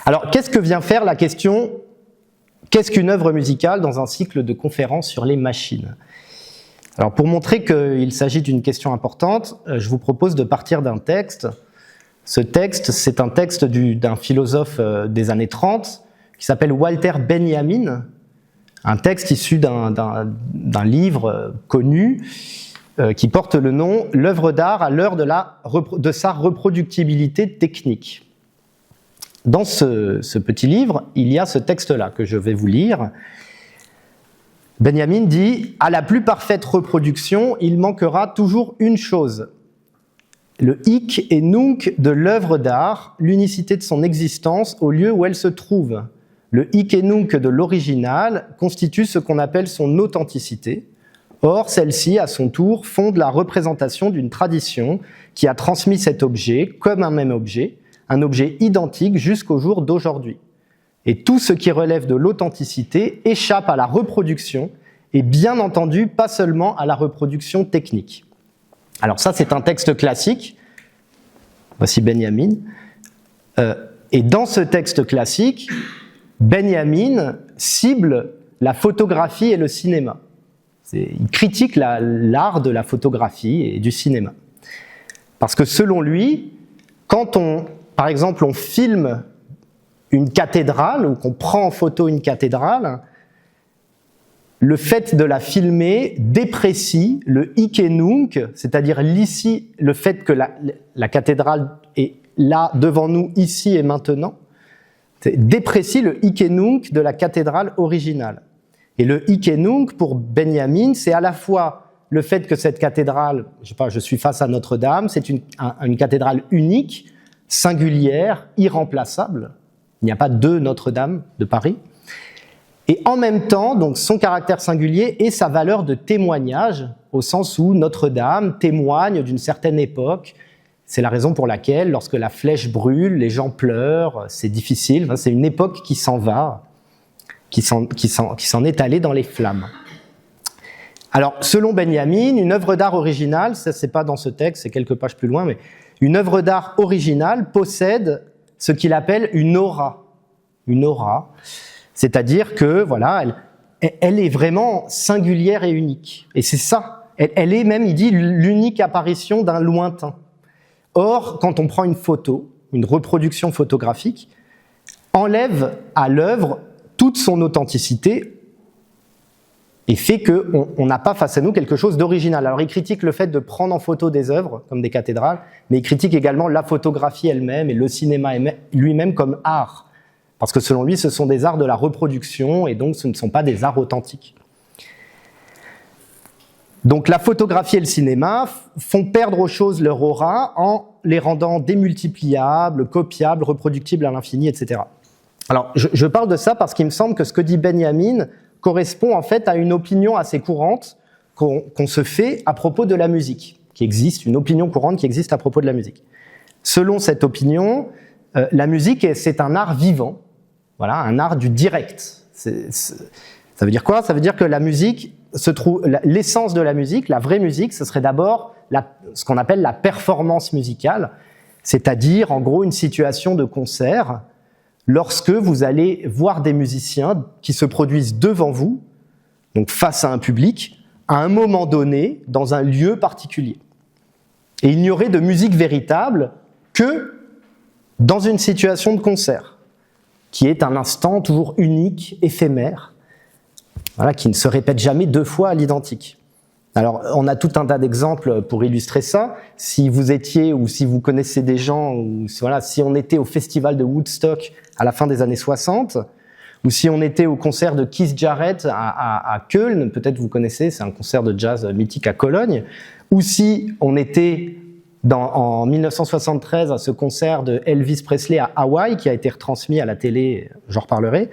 Alors, qu'est-ce que vient faire la question « Qu'est-ce qu'une œuvre musicale » dans un cycle de conférences sur les machines? Alors, pour montrer qu'il s'agit d'une question importante, je vous propose de partir d'un texte. Ce texte, c'est un texte d'un philosophe des années 30 qui s'appelle Walter Benjamin, un texte issu d'un livre connu qui porte le nom « L'œuvre d'art à l'heure de sa reproductibilité technique ». Dans ce petit livre, il y a ce texte-là que je vais vous lire. Benjamin dit « À la plus parfaite reproduction, il manquera toujours une chose. Le hic et nunc de l'œuvre d'art, l'unicité de son existence au lieu où elle se trouve. Le hic et nunc de l'original constitue ce qu'on appelle son authenticité. Or, celle-ci, à son tour, fonde la représentation d'une tradition qui a transmis cet objet comme un même objet, un objet identique jusqu'au jour d'aujourd'hui. Et tout ce qui relève de l'authenticité échappe à la reproduction et bien entendu pas seulement à la reproduction technique. » Alors ça, c'est un texte classique. Voici Benjamin. Et dans ce texte classique, Benjamin cible la photographie et le cinéma. Il critique l'art de la photographie et du cinéma. Parce que selon lui, quand par exemple, on filme une cathédrale ou qu'on prend en photo une cathédrale, le fait de la filmer déprécie le hic et nunc, c'est-à-dire l'ici, le fait que la cathédrale est là devant nous, ici et maintenant, déprécie le hic et nunc de la cathédrale originale. Et le hic et nunc, pour Benjamin, c'est à la fois le fait que cette cathédrale, je suis face à Notre-Dame, c'est une cathédrale unique, singulière, irremplaçable. Il n'y a pas deux Notre-Dame de Paris. Et en même temps, donc, son caractère singulier et sa valeur de témoignage, au sens où Notre-Dame témoigne d'une certaine époque. C'est la raison pour laquelle, lorsque la flèche brûle, les gens pleurent, c'est difficile, c'est une époque qui s'en va, qui s'en est allée dans les flammes. Alors, selon Benjamin, une œuvre d'art originale, ça c'est pas dans ce texte, c'est quelques pages plus loin, mais une œuvre d'art originale possède ce qu'il appelle une aura. Une aura, c'est-à-dire que, voilà, elle est vraiment singulière et unique. Et c'est ça, elle est même, il dit, l'unique apparition d'un lointain. Or, quand on prend une photo, une reproduction photographique, enlève à l'œuvre toute son authenticité et fait qu'on n'a pas face à nous quelque chose d'original. Alors il critique le fait de prendre en photo des œuvres, comme des cathédrales, mais il critique également la photographie elle-même et le cinéma lui-même comme art. Parce que selon lui, ce sont des arts de la reproduction et donc ce ne sont pas des arts authentiques. Donc la photographie et le cinéma font perdre aux choses leur aura en les rendant démultipliables, copiables, reproductibles à l'infini, etc. Alors je parle de ça parce qu'il me semble que ce que dit Benjamin correspond en fait à une opinion assez courante qu'on se fait à propos de la musique, qui existe, une opinion courante qui existe à propos de la musique. Selon cette opinion, la musique, c'est un art vivant, voilà, un art du direct. Ça veut dire quoi? Ça veut dire que la musique l'essence de la musique, la vraie musique, ce serait d'abord ce qu'on appelle la performance musicale, c'est-à-dire en gros une situation de concert lorsque vous allez voir des musiciens qui se produisent devant vous, donc face à un public, à un moment donné, dans un lieu particulier. Et il n'y aurait de musique véritable que dans une situation de concert, qui est un instant toujours unique, éphémère, voilà, qui ne se répète jamais deux fois à l'identique. Alors, on a tout un tas d'exemples pour illustrer ça. Si vous étiez, ou si vous connaissez des gens, ou voilà, si on était au festival de Woodstock à la fin des années 60, ou si on était au concert de Keith Jarrett à Köln, peut-être vous connaissez, c'est un concert de jazz mythique à Cologne, ou si on était en 1973 à ce concert de Elvis Presley à Hawaï, qui a été retransmis à la télé, j'en reparlerai,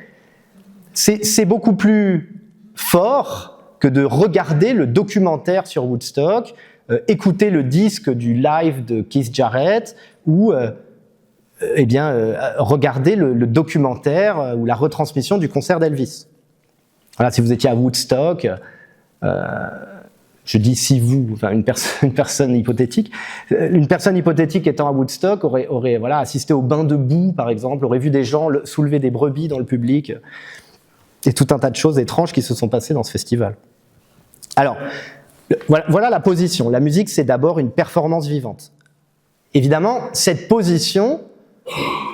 c'est beaucoup plus fort que de regarder le documentaire sur Woodstock, écouter le disque du live de Keith Jarrett, ou regarder le documentaire ou la retransmission du concert d'Elvis. Voilà, si vous étiez à Woodstock, je dis si vous, enfin une personne hypothétique étant à Woodstock aurait voilà, assisté au bain de boue, par exemple, aurait vu des gens soulever des brebis dans le public, et tout un tas de choses étranges qui se sont passées dans ce festival. Alors, voilà la position. La musique, c'est d'abord une performance vivante. Évidemment, cette position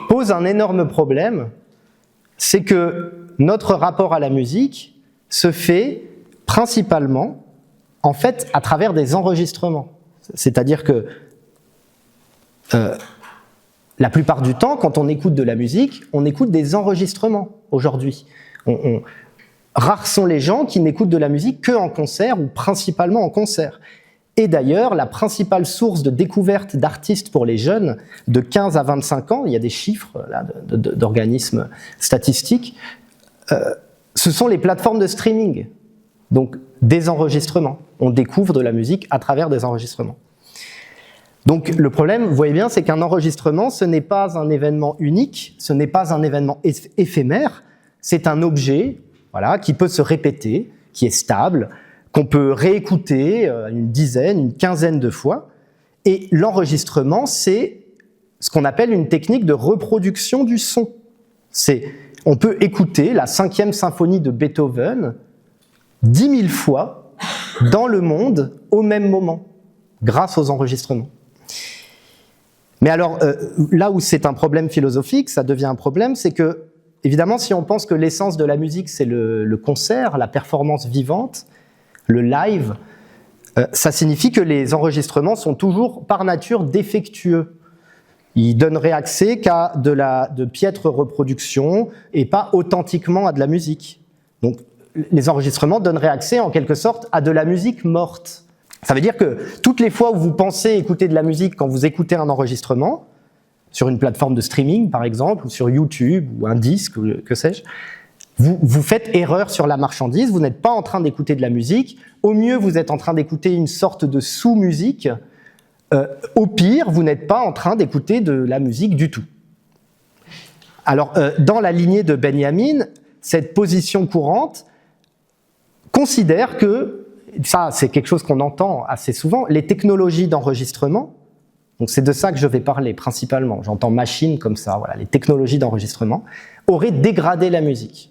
pose un énorme problème, c'est que notre rapport à la musique se fait principalement, en fait, à travers des enregistrements. C'est-à-dire que la plupart du temps, quand on écoute de la musique, on écoute des enregistrements aujourd'hui. Rares sont les gens qui n'écoutent de la musique qu'en concert ou principalement en concert. Et d'ailleurs, la principale source de découverte d'artistes pour les jeunes de 15 à 25 ans, il y a des chiffres là, d'organismes statistiques, ce sont les plateformes de streaming, donc des enregistrements. On découvre de la musique à travers des enregistrements. Donc le problème, vous voyez bien, c'est qu'un enregistrement, ce n'est pas un événement unique, ce n'est pas un événement éphémère, c'est un objet, voilà, qui peut se répéter, qui est stable, qu'on peut réécouter une dizaine, une quinzaine de fois. Et l'enregistrement, c'est ce qu'on appelle une technique de reproduction du son. On peut écouter la 5e symphonie de Beethoven 10 000 fois dans le monde au même moment, grâce aux enregistrements. Mais alors, là où c'est un problème philosophique, ça devient un problème, c'est que, évidemment, si on pense que l'essence de la musique, c'est le concert, la performance vivante, le live, ça signifie que les enregistrements sont toujours par nature défectueux. Ils donneraient accès qu'à de piètres reproductions et pas authentiquement à de la musique. Donc les enregistrements donneraient accès en quelque sorte à de la musique morte. Ça veut dire que toutes les fois où vous pensez écouter de la musique quand vous écoutez un enregistrement, sur une plateforme de streaming par exemple, ou sur YouTube, ou un disque, ou que sais-je, vous faites erreur sur la marchandise, vous n'êtes pas en train d'écouter de la musique, au mieux vous êtes en train d'écouter une sorte de sous-musique, au pire vous n'êtes pas en train d'écouter de la musique du tout. Alors dans la lignée de Benjamin, cette position courante considère que, ça c'est quelque chose qu'on entend assez souvent, les technologies d'enregistrement, donc c'est de ça que je vais parler principalement, j'entends machine comme ça, voilà, les technologies d'enregistrement, auraient dégradé la musique.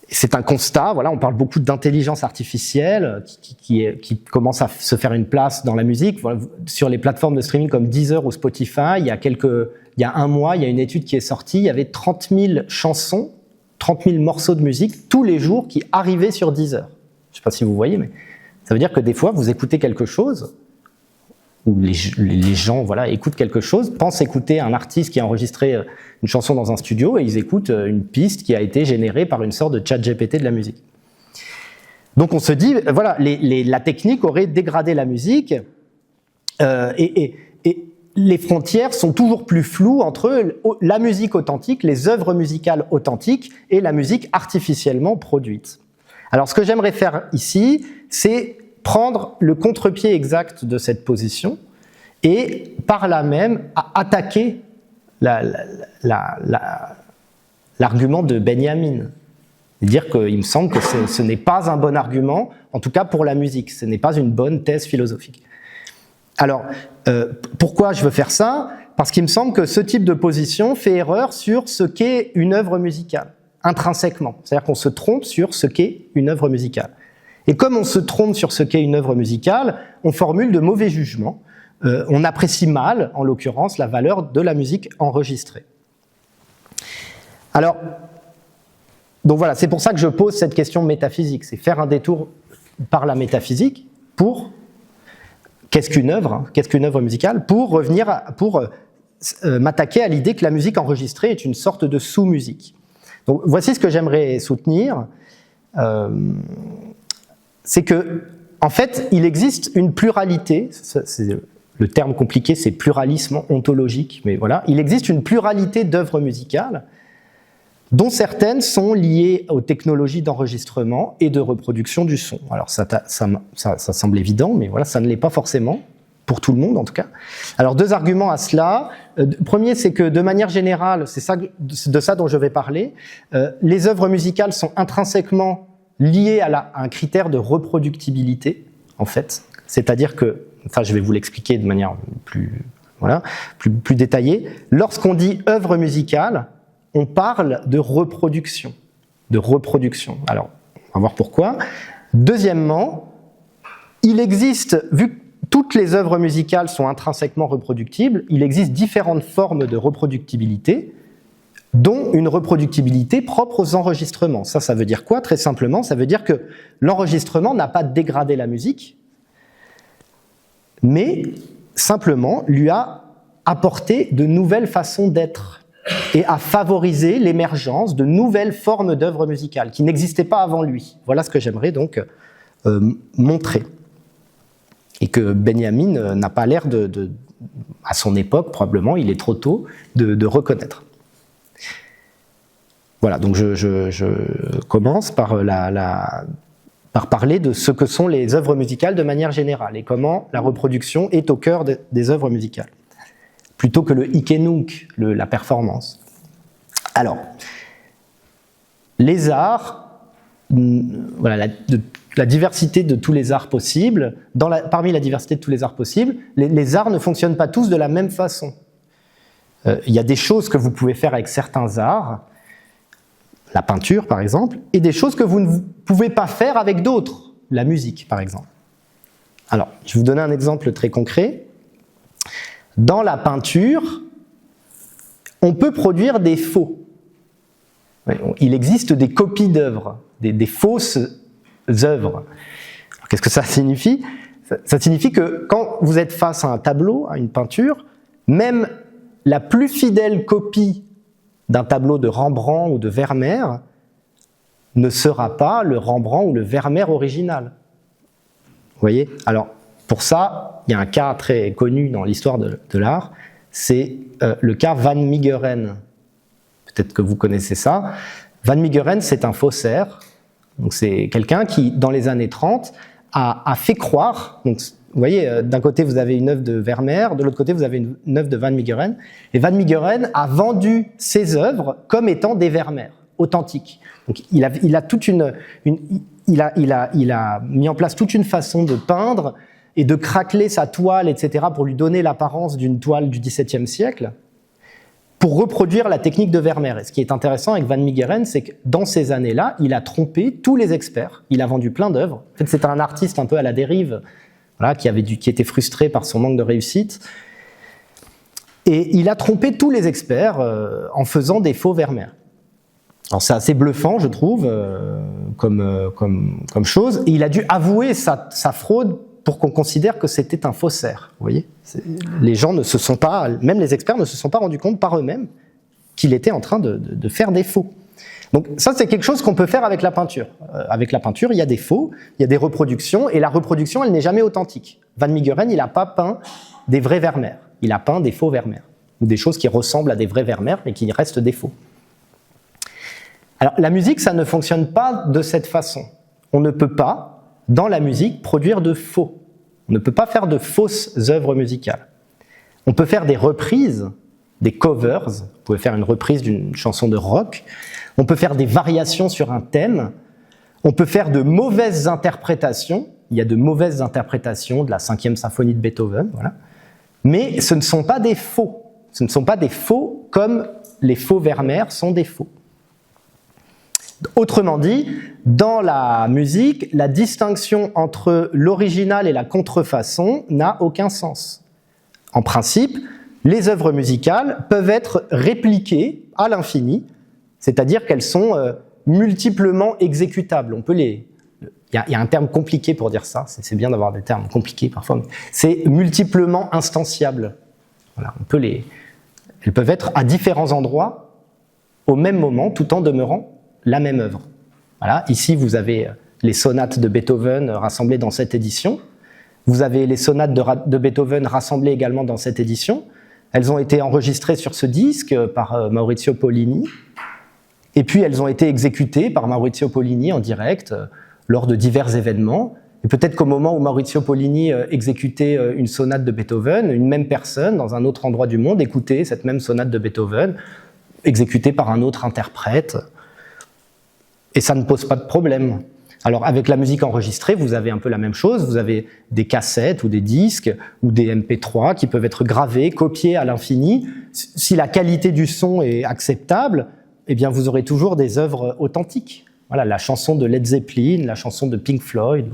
C'est un constat, voilà, on parle beaucoup d'intelligence artificielle qui commence à se faire une place dans la musique. Voilà, sur les plateformes de streaming comme Deezer ou Spotify, il y a un mois, il y a une étude qui est sortie, il y avait 30 000 chansons, 30 000 morceaux de musique tous les jours qui arrivaient sur Deezer. Je ne sais pas si vous voyez, mais ça veut dire que des fois, vous écoutez quelque chose, où les gens voilà, écoutent quelque chose, pensent écouter un artiste qui a enregistré une chanson dans un studio et ils écoutent une piste qui a été générée par une sorte de chat GPT de la musique. Donc on se dit, voilà, la technique aurait dégradé la musique et les frontières sont toujours plus floues entre la musique authentique, les œuvres musicales authentiques et la musique artificiellement produite. Alors ce que j'aimerais faire ici, c'est prendre le contre-pied exact de cette position et par là même à attaquer l'argument de Benjamin. Dire qu'il me semble que ce n'est pas un bon argument, en tout cas pour la musique, ce n'est pas une bonne thèse philosophique. Alors, pourquoi je veux faire ça ? Parce qu'il me semble que ce type de position fait erreur sur ce qu'est une œuvre musicale, intrinsèquement. C'est-à-dire qu'on se trompe sur ce qu'est une œuvre musicale. Et comme on se trompe sur ce qu'est une œuvre musicale, on formule de mauvais jugements. On apprécie mal, en l'occurrence, la valeur de la musique enregistrée. Alors, donc voilà, c'est pour ça que je pose cette question métaphysique. C'est faire un détour par la métaphysique pour qu'est-ce qu'une œuvre musicale, pour revenir, m'attaquer à l'idée que la musique enregistrée est une sorte de sous-musique. Donc voici ce que j'aimerais soutenir. C'est que, en fait, il existe une pluralité, le terme compliqué, c'est pluralisme ontologique, mais voilà, il existe une pluralité d'œuvres musicales, dont certaines sont liées aux technologies d'enregistrement et de reproduction du son. Alors ça semble évident, mais voilà, ça ne l'est pas forcément, pour tout le monde en tout cas. Alors 2 arguments à cela. Premier, c'est que de manière générale, c'est de ça dont je vais parler, les œuvres musicales sont intrinsèquement lié à un critère de reproductibilité, en fait. C'est-à-dire que, enfin, je vais vous l'expliquer de manière plus détaillée. Lorsqu'on dit œuvre musicale, on parle de reproduction. Alors, on va voir pourquoi. Deuxièmement, il existe, vu que toutes les œuvres musicales sont intrinsèquement reproductibles, il existe différentes formes de reproductibilité, dont une reproductibilité propre aux enregistrements. Ça veut dire quoi? Très simplement, ça veut dire que l'enregistrement n'a pas dégradé la musique, mais simplement lui a apporté de nouvelles façons d'être et a favorisé l'émergence de nouvelles formes d'œuvres musicales qui n'existaient pas avant lui. Voilà ce que j'aimerais donc montrer. Et que Benjamin n'a pas l'air à son époque, probablement, il est trop tôt, de reconnaître. Voilà, donc je commence par parler de ce que sont les œuvres musicales de manière générale et comment la reproduction est au cœur des œuvres musicales, plutôt que le hic et nunc, la performance. Alors, les arts, voilà, la diversité de tous les arts possibles, parmi la diversité de tous les arts possibles, les arts ne fonctionnent pas tous de la même façon. Il y a des choses que vous pouvez faire avec certains arts, la peinture par exemple, et des choses que vous ne pouvez pas faire avec d'autres, la musique par exemple. Alors, je vais vous donner un exemple très concret. Dans la peinture, on peut produire des faux. Il existe des copies d'œuvres, des fausses œuvres. Qu'est-ce que ça signifie? Ça signifie que quand vous êtes face à un tableau, à une peinture, même la plus fidèle copie d'un tableau de Rembrandt ou de Vermeer ne sera pas le Rembrandt ou le Vermeer original. Vous voyez? Alors, pour ça, il y a un cas très connu dans l'histoire de l'art, c'est le cas Van Meegeren. Peut-être que vous connaissez ça. Van Meegeren, c'est un faussaire. Donc c'est quelqu'un qui, dans les années 30, a fait croire, donc, vous voyez, d'un côté vous avez une œuvre de Vermeer, de l'autre côté vous avez une œuvre de Van Meegeren, et Van Meegeren a vendu ses œuvres comme étant des Vermeer, authentiques. Donc il a mis en place toute une façon de peindre et de craqueler sa toile, etc., pour lui donner l'apparence d'une toile du XVIIe siècle, pour reproduire la technique de Vermeer. Et ce qui est intéressant avec Van Meegeren, c'est que dans ces années-là, il a trompé tous les experts. Il a vendu plein d'œuvres. En fait, c'était un artiste un peu à la dérive, voilà, qui était frustré par son manque de réussite. Et il a trompé tous les experts en faisant des faux Vermeer. Alors c'est assez bluffant, je trouve, comme chose. Et il a dû avouer sa fraude pour qu'on considère que c'était un faussaire. Vous voyez, les gens ne se sont pas, même les experts ne se sont pas rendus compte par eux-mêmes qu'il était en train de faire des faux. Donc ça, c'est quelque chose qu'on peut faire avec la peinture. Avec la peinture, il y a des faux, il y a des reproductions, et la reproduction, elle n'est jamais authentique. Van Meegeren, il n'a pas peint des vrais Vermeer, il a peint des faux Vermeer, ou des choses qui ressemblent à des vrais Vermeer, mais qui restent des faux. Alors la musique, ça ne fonctionne pas de cette façon. On ne peut pas, dans la musique, produire de faux. On ne peut pas faire de fausses œuvres musicales. On peut faire des reprises, des covers. Vous pouvez faire une reprise d'une chanson de rock. On peut faire des variations sur un thème. On peut faire de mauvaises interprétations. Il y a de mauvaises interprétations de la 5e symphonie de Beethoven. Voilà. Mais ce ne sont pas des faux. Ce ne sont pas des faux comme les faux Vermeer sont des faux. Autrement dit, dans la musique, la distinction entre l'original et la contrefaçon n'a aucun sens. En principe, les œuvres musicales peuvent être répliquées à l'infini, c'est-à-dire qu'elles sont multiplement exécutables. Il y a un terme compliqué pour dire ça, c'est bien d'avoir des termes compliqués parfois, mais c'est multiplement instanciable. Voilà, elles peuvent être à différents endroits, au même moment, tout en demeurant la même œuvre. Voilà, ici vous avez les sonates de Beethoven rassemblées dans cette édition. Vous avez les sonates de Beethoven rassemblées également dans cette édition. Elles ont été enregistrées sur ce disque par Maurizio Pollini. Et puis elles ont été exécutées par Maurizio Pollini en direct lors de divers événements. Et peut-être qu'au moment où Maurizio Pollini exécutait une sonate de Beethoven, une même personne dans un autre endroit du monde écoutait cette même sonate de Beethoven exécutée par un autre interprète. Et ça ne pose pas de problème. Alors avec la musique enregistrée, vous avez un peu la même chose, vous avez des cassettes ou des disques ou des MP3 qui peuvent être gravés, copiés à l'infini. Si la qualité du son est acceptable, eh bien vous aurez toujours des œuvres authentiques. Voilà, la chanson de Led Zeppelin, la chanson de Pink Floyd,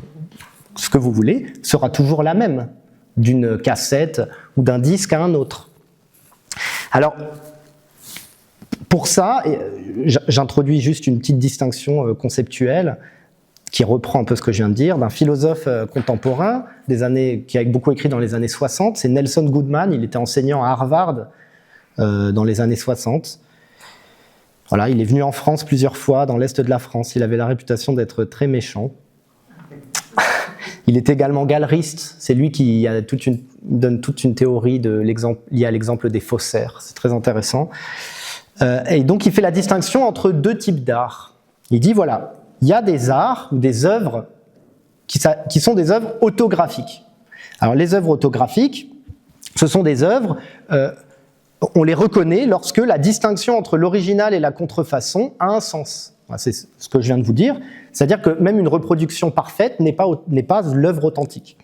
ce que vous voulez, sera toujours la même, d'une cassette ou d'un disque à un autre. Alors, pour ça, j'introduis juste une petite distinction conceptuelle qui reprend un peu ce que je viens de dire, d'un philosophe contemporain qui a beaucoup écrit dans les années 60, c'est Nelson Goodman, il était enseignant à Harvard dans les années 60. Voilà, il est venu en France plusieurs fois, dans l'est de la France, il avait la réputation d'être très méchant. Il est également galeriste, c'est lui qui donne toute une théorie liée à l'exemple des faussaires, c'est très intéressant. Et donc il fait la distinction entre deux types d'art. Il dit voilà, il y a des arts ou des œuvres qui sont des œuvres autographiques. Alors les œuvres autographiques, ce sont des œuvres, on les reconnaît lorsque la distinction entre l'original et la contrefaçon a un sens. C'est ce que je viens de vous dire. C'est-à-dire que même une reproduction parfaite n'est pas l'œuvre authentique.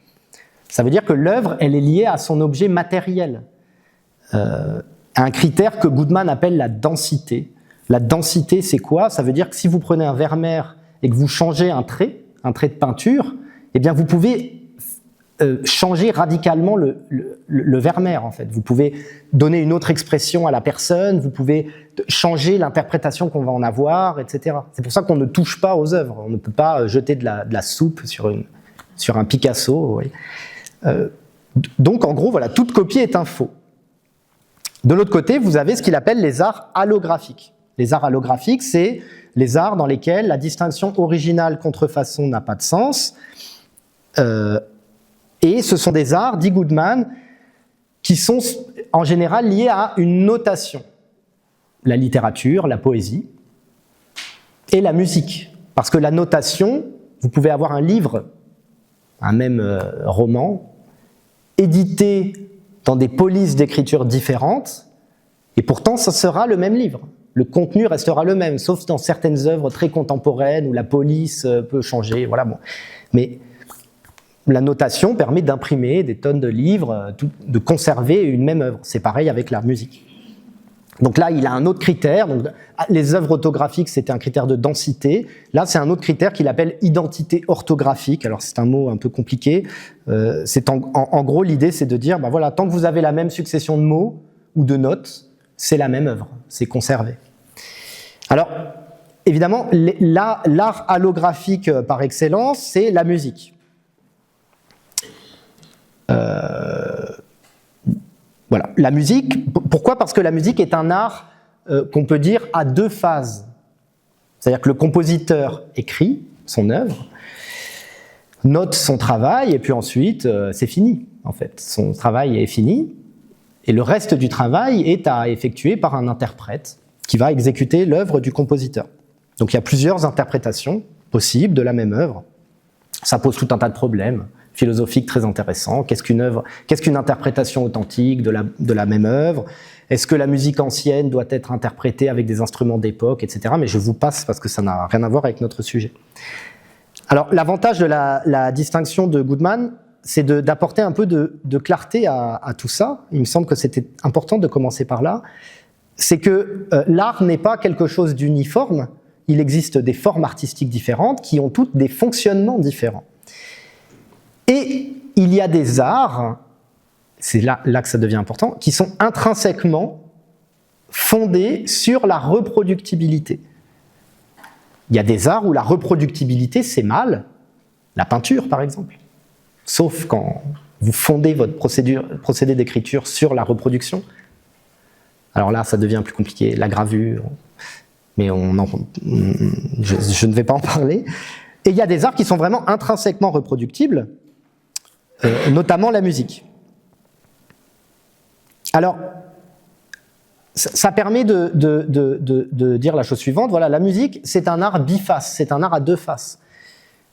Ça veut dire que l'œuvre, elle est liée à son objet matériel. Un critère que Goodman appelle la densité. La densité, c'est quoi? Ça veut dire que si vous prenez un Vermeer et que vous changez un trait de peinture, eh bien vous pouvez changer radicalement le Vermeer, en fait. Vous pouvez donner une autre expression à la personne, vous pouvez changer l'interprétation qu'on va en avoir, etc. C'est pour ça qu'on ne touche pas aux œuvres. On ne peut pas jeter de la soupe sur un Picasso. Vous voyez. Donc, en gros, voilà, toute copie est un faux. De l'autre côté, vous avez ce qu'il appelle les arts allographiques. Les arts allographiques, c'est les arts dans lesquels la distinction originale-contrefaçon n'a pas de sens. Et ce sont des arts, dit Goodman, qui sont en général liés à une notation. La littérature, la poésie et la musique. Parce que la notation, vous pouvez avoir un livre, un même roman, édité dans des polices d'écriture différentes, et pourtant ça sera le même livre. Le contenu restera le même, sauf dans certaines œuvres très contemporaines où la police peut changer. Voilà, bon. Mais la notation permet d'imprimer des tonnes de livres, de conserver une même œuvre. C'est pareil avec la musique. Donc là, il a un autre critère. Donc, les œuvres orthographiques, c'était un critère de densité. Là, c'est un autre critère qu'il appelle identité orthographique. Alors, c'est un mot un peu compliqué. En gros, l'idée, c'est de dire, ben voilà, tant que vous avez la même succession de mots ou de notes, c'est la même œuvre, c'est conservé. Alors, évidemment, l'art allographique par excellence, c'est la musique. Voilà, la musique, pourquoi? Parce que la musique est un art qu'on peut dire à deux phases. C'est-à-dire que le compositeur écrit son œuvre, note son travail, et puis ensuite, c'est fini, en fait. Son travail est fini, et le reste du travail est à effectuer par un interprète qui va exécuter l'œuvre du compositeur. Donc il y a plusieurs interprétations possibles de la même œuvre. Ça pose tout un tas de problèmes philosophiques très intéressants. Qu'est-ce qu'une interprétation authentique de la même œuvre? Est-ce que la musique ancienne doit être interprétée avec des instruments d'époque, etc. Mais je vous passe parce que ça n'a rien à voir avec notre sujet. Alors l'avantage de la distinction de Goodman, c'est d'apporter un peu de clarté à tout ça. Il me semble que c'était important de commencer par là. C'est que l'art n'est pas quelque chose d'uniforme. Il existe des formes artistiques différentes qui ont toutes des fonctionnements différents. Et il y a des arts, c'est là que ça devient important, qui sont intrinsèquement fondés sur la reproducticbilité. Il y a des arts où la reproductibilité, c'est mal. La peinture, par exemple. Sauf quand vous fondez votre procédé d'écriture sur la reproduction. Alors là, ça devient plus compliqué. La gravure, mais je ne vais pas en parler. Et il y a des arts qui sont vraiment intrinsèquement reproductibles, notamment la musique. Alors, ça permet de dire la chose suivante. Voilà, la musique, c'est un art biface, c'est un art à deux faces.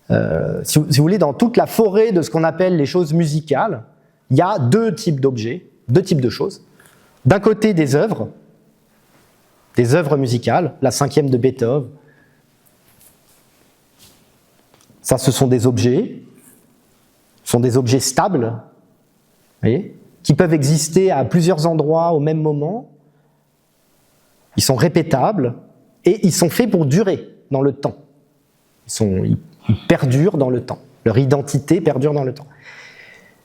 Si vous voulez, dans toute la forêt de ce qu'on appelle les choses musicales, il y a deux types d'objets, deux types de choses. D'un côté, des œuvres musicales, la 5e de Beethoven, Ça, ce sont des objets. Ce sont des objets stables, vous voyez, qui peuvent exister à plusieurs endroits au même moment. Ils sont répétables et ils sont faits pour durer dans le temps. Ils perdurent dans le temps. Leur identité perdure dans le temps.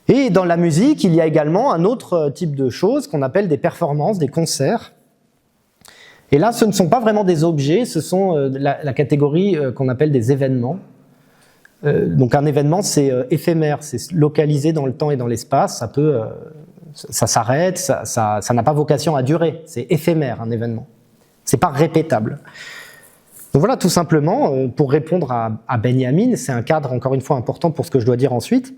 Et dans la musique, il y a également un autre type de choses qu'on appelle des performances, des concerts. Et là, ce ne sont pas vraiment des objets, ce sont la catégorie qu'on appelle des événements. Donc un événement, c'est éphémère, c'est localisé dans le temps et dans l'espace, ça s'arrête, ça n'a pas vocation à durer, c'est éphémère un événement. C'est pas répétable. Donc voilà, tout simplement, pour répondre à Benjamin, c'est un cadre encore une fois important pour ce que je dois dire ensuite.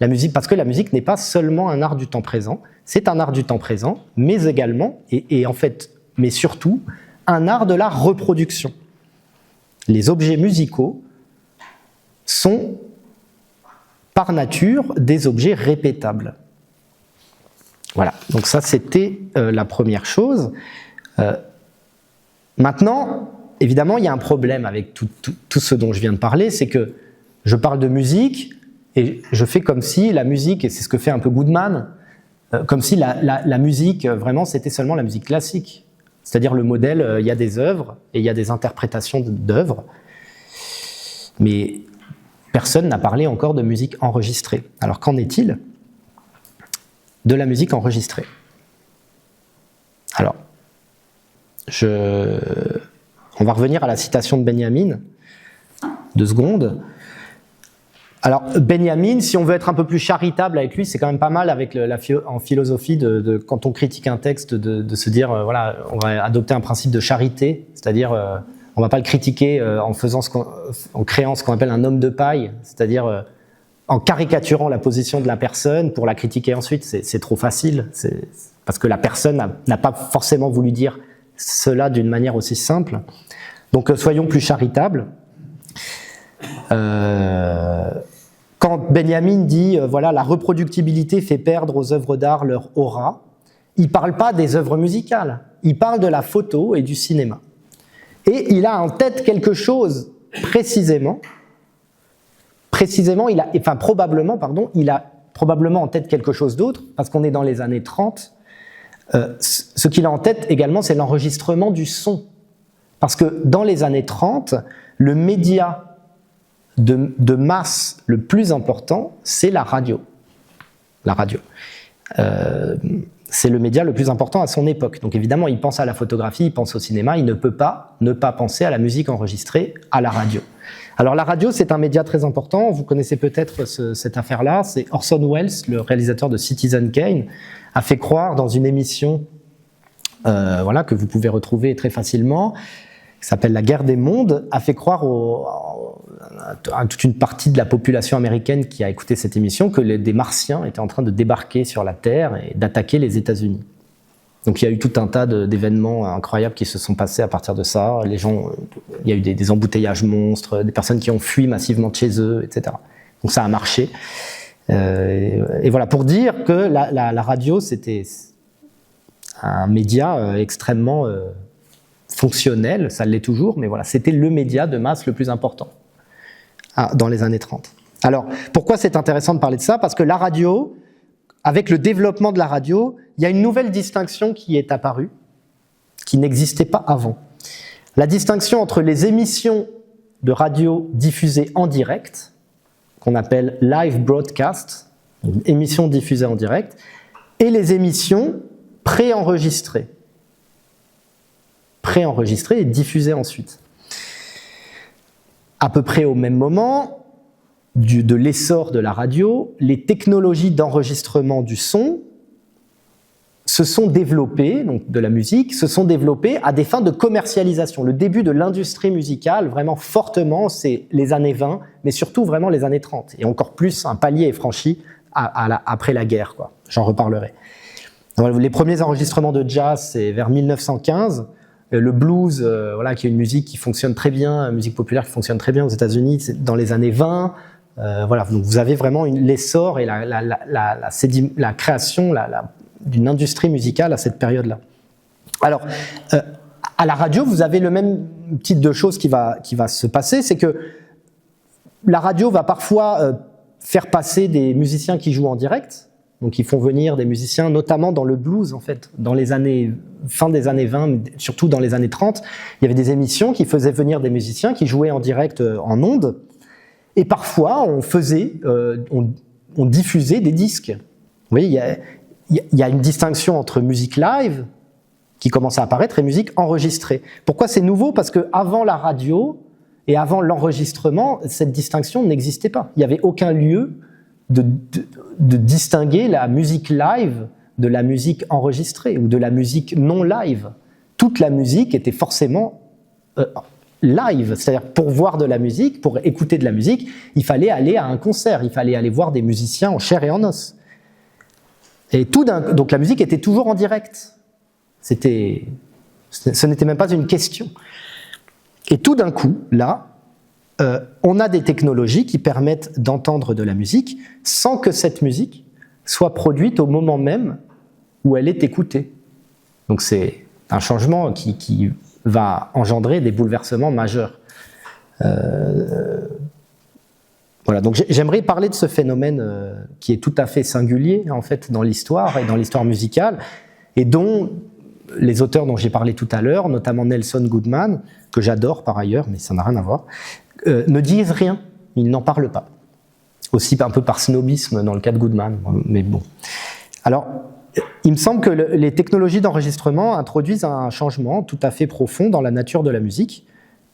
La musique, parce que la musique n'est pas seulement un art du temps présent, c'est un art du temps présent, mais également, et en fait, mais surtout, un art de la reproduction. Les objets musicaux sont, par nature, des objets répétables. Voilà, donc ça c'était la première chose. Maintenant, évidemment, il y a un problème avec tout ce dont je viens de parler, c'est que je parle de musique et je fais comme si la musique, et c'est ce que fait un peu Goodman, comme si la musique, vraiment, c'était seulement la musique classique. C'est-à-dire le modèle, il y a des œuvres et il y a des interprétations d'œuvres, mais personne n'a parlé encore de musique enregistrée. Alors qu'en est-il de la musique enregistrée? Alors, on va revenir à la citation de Benjamin, 2 secondes. Alors, Benjamin, si on veut être un peu plus charitable avec lui, c'est quand même pas mal avec en philosophie, quand on critique un texte, de se dire, voilà, on va adopter un principe de charité, c'est-à-dire, on va pas le critiquer en créant ce qu'on appelle un homme de paille, c'est-à-dire en caricaturant la position de la personne pour la critiquer ensuite. C'est trop facile, parce que la personne n'a pas forcément voulu dire cela d'une manière aussi simple. Donc, soyons plus charitables. Quand Benjamin dit voilà, la reproductibilité fait perdre aux œuvres d'art leur aura, il ne parle pas des œuvres musicales, il parle de la photo et du cinéma. Et il a en tête quelque chose précisément, il a probablement en tête quelque chose d'autre, parce qu'on est dans les années 30. Ce qu'il a en tête également, c'est l'enregistrement du son. Parce que dans les années 30, le média de masse le plus important, c'est la radio. La radio. C'est le média le plus important à son époque. Donc évidemment, il pense à la photographie, il pense au cinéma, il ne peut pas ne pas penser à la musique enregistrée à la radio. Alors la radio, c'est un média très important. Vous connaissez peut-être cette affaire-là. C'est Orson Welles, le réalisateur de Citizen Kane, a fait croire dans une émission que vous pouvez retrouver très facilement, qui s'appelle La Guerre des Mondes, a fait croire à toute une partie de la population américaine qui a écouté cette émission que des Martiens étaient en train de débarquer sur la Terre et d'attaquer les États-Unis. Donc il y a eu tout un tas d'événements incroyables qui se sont passés à partir de ça. Il y a eu des embouteillages monstres, des personnes qui ont fui massivement de chez eux, etc. Donc ça a marché. Et voilà, pour dire que la radio, c'était un média extrêmement fonctionnel, ça l'est toujours, mais voilà, c'était le média de masse le plus important dans les années 30. Alors, pourquoi c'est intéressant de parler de ça? Parce que la radio, avec le développement de la radio, il y a une nouvelle distinction qui est apparue, qui n'existait pas avant. La distinction entre les émissions de radio diffusées en direct, qu'on appelle live broadcast, émissions diffusées en direct, et les émissions préenregistrées et diffusées ensuite. À peu près au même moment de l'essor de la radio, les technologies d'enregistrement du son se sont développées, donc de la musique, se sont développées à des fins de commercialisation. Le début de l'industrie musicale, vraiment fortement, c'est les années 20, mais surtout vraiment les années 30. Et encore plus, un palier est franchi après la guerre, quoi. J'en reparlerai. Donc, les premiers enregistrements de jazz, c'est vers 1915. Le blues, qui est une musique qui fonctionne très bien, une musique populaire qui fonctionne très bien aux États-Unis, c'est dans les années 20. Donc vous avez vraiment l'essor et la création d'une industrie musicale à cette période-là. Alors, à la radio, vous avez le même type de choses qui va se passer, c'est que la radio va parfois faire passer des musiciens qui jouent en direct. Donc ils font venir des musiciens, notamment dans le blues en fait, fin des années 20, surtout dans les années 30, il y avait des émissions qui faisaient venir des musiciens qui jouaient en direct en ondes, et parfois on diffusait des disques. Vous voyez, il y a une distinction entre musique live qui commence à apparaître et musique enregistrée. Pourquoi c'est nouveau ? Parce que avant la radio et avant l'enregistrement, cette distinction n'existait pas. Il n'y avait aucun lieu de distinguer la musique live de la musique enregistrée ou de la musique non live. Toute la musique était forcément live, c'est-à-dire pour voir de la musique, pour écouter de la musique, il fallait aller à un concert, il fallait aller voir des musiciens en chair et en os. Et donc la musique était toujours en direct. Ce n'était même pas une question. Et tout d'un coup, là, on a des technologies qui permettent d'entendre de la musique sans que cette musique soit produite au moment même où elle est écoutée. Donc c'est un changement qui va engendrer des bouleversements majeurs. Voilà, donc j'aimerais parler de ce phénomène qui est tout à fait singulier en fait dans l'histoire et dans l'histoire musicale, et dont les auteurs dont j'ai parlé tout à l'heure, notamment Nelson Goodman, que j'adore par ailleurs, mais ça n'a rien à voir, ne disent rien, ils n'en parlent pas. Aussi un peu par snobisme dans le cas de Goodman, mais bon. Alors, il me semble que les technologies d'enregistrement introduisent un changement tout à fait profond dans la nature de la musique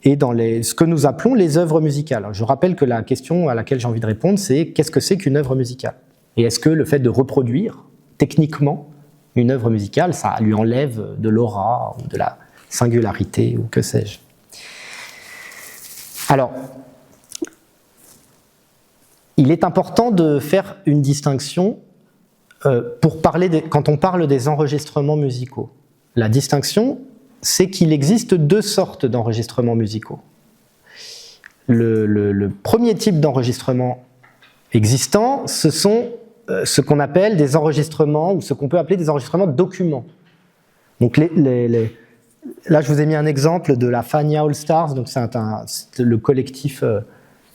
et dans ce que nous appelons les œuvres musicales. Je rappelle que la question à laquelle j'ai envie de répondre, c'est qu'est-ce que c'est qu'une œuvre musicale ? Et est-ce que le fait de reproduire techniquement une œuvre musicale, ça lui enlève de l'aura, ou de la singularité, ou que sais-je ? Alors, il est important de faire une distinction quand on parle des enregistrements musicaux. La distinction, c'est qu'il existe deux sortes d'enregistrements musicaux. Le premier type d'enregistrement existant, ce sont ce qu'on appelle des enregistrements, ou ce qu'on peut appeler des enregistrements documents. Donc là, je vous ai mis un exemple de la Fania All Stars, donc c'est le collectif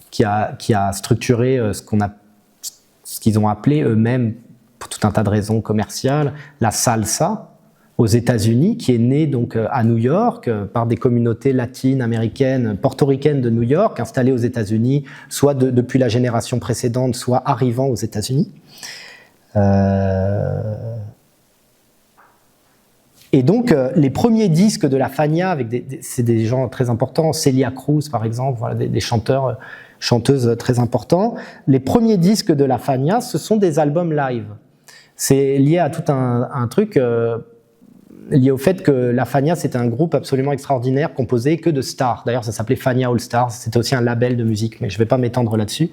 qui a structuré ce qu'ils ont appelé eux-mêmes, pour tout un tas de raisons commerciales, la salsa aux États-Unis, qui est née donc à New York par des communautés latines, américaines, portoricaines de New York, installées aux États-Unis, soit depuis la génération précédente, soit arrivant aux États-Unis. Et donc, les premiers disques de la Fania, c'est des gens très importants, Celia Cruz par exemple, voilà, des chanteuses très importants. Les premiers disques de la Fania, ce sont des albums live. C'est lié à tout un truc lié au fait que la Fania, c'était un groupe absolument extraordinaire, composé que de stars. D'ailleurs, ça s'appelait Fania All Stars, c'était aussi un label de musique, mais je ne vais pas m'étendre là-dessus.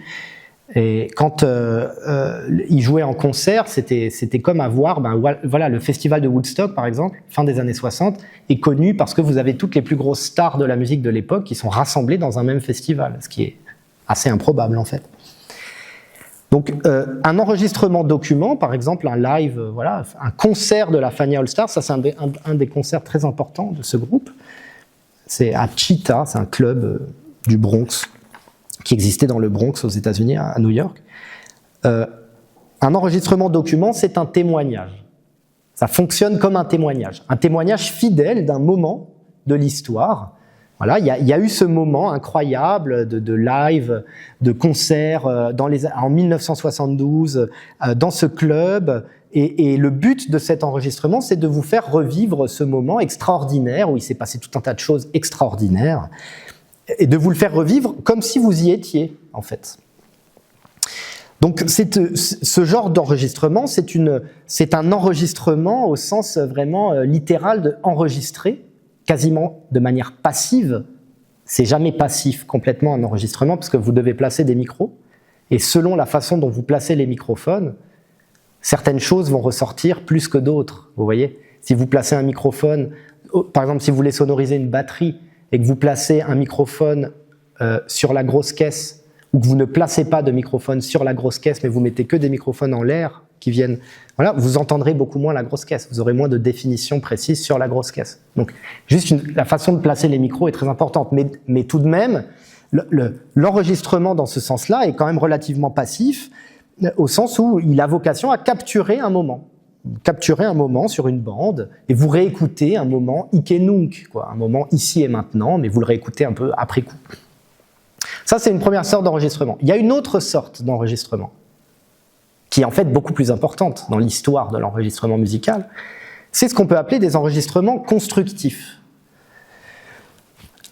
Et quand ils jouaient en concert, c'était comme à voir, voilà, le festival de Woodstock, par exemple, fin des années 60, est connu parce que vous avez toutes les plus grosses stars de la musique de l'époque qui sont rassemblées dans un même festival, ce qui est assez improbable en fait. Donc, un enregistrement document, par exemple, un live, voilà, un concert de la Fania All Stars, ça c'est un des concerts très importants de ce groupe. C'est à Cheetah, c'est un club du Bronx, qui existait dans le Bronx aux États-Unis, à New York. Un enregistrement document, c'est un témoignage. Ça fonctionne comme un témoignage fidèle d'un moment de l'histoire. Voilà, il y a eu ce moment incroyable de live, de concert en 1972 dans ce club. Et le but de cet enregistrement, c'est de vous faire revivre ce moment extraordinaire où il s'est passé tout un tas de choses extraordinaires et de vous le faire revivre comme si vous y étiez, en fait. Donc, ce genre d'enregistrement, c'est un enregistrement au sens vraiment littéral de enregistrer, quasiment de manière passive. C'est jamais passif complètement un enregistrement parce que vous devez placer des micros et selon la façon dont vous placez les microphones, certaines choses vont ressortir plus que d'autres. Vous voyez, si vous placez un microphone, par exemple si vous voulez sonoriser une batterie et que vous placez un microphone sur la grosse caisse ou que vous ne placez pas de microphone sur la grosse caisse mais vous mettez que des microphones en l'air qui viennent, voilà, vous entendrez beaucoup moins la grosse caisse, vous aurez moins de définition précise sur la grosse caisse. Donc, juste la façon de placer les micros est très importante, mais tout de même, l'enregistrement dans ce sens-là est quand même relativement passif, au sens où il a vocation à capturer un moment. Capturer un moment sur une bande, et vous réécoutez un moment hic et nunc, quoi, un moment ici et maintenant, mais vous le réécoutez un peu après coup. Ça, c'est une première sorte d'enregistrement. Il y a une autre sorte d'enregistrement, qui est en fait beaucoup plus importante dans l'histoire de l'enregistrement musical. C'est ce qu'on peut appeler des enregistrements constructifs.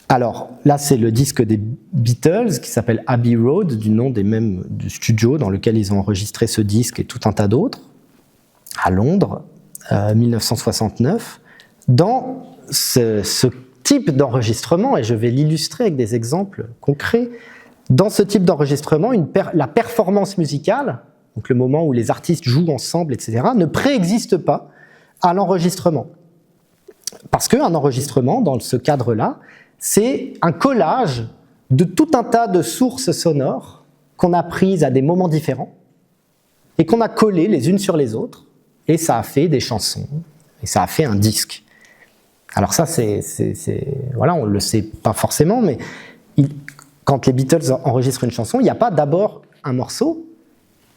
Alors, là, c'est le disque des Beatles, qui s'appelle Abbey Road, du nom du studio dans lequel ils ont enregistré ce disque et tout un tas d'autres, à Londres, 1969. Dans ce type d'enregistrement, et je vais l'illustrer avec des exemples concrets, dans ce type d'enregistrement, la performance musicale, donc le moment où les artistes jouent ensemble, etc., ne préexiste pas à l'enregistrement. Parce qu'un enregistrement, dans ce cadre-là, c'est un collage de tout un tas de sources sonores qu'on a prises à des moments différents et qu'on a collées les unes sur les autres, et ça a fait des chansons, et ça a fait un disque. Alors ça, voilà, on ne le sait pas forcément, mais quand les Beatles enregistrent une chanson, il n'y a pas d'abord un morceau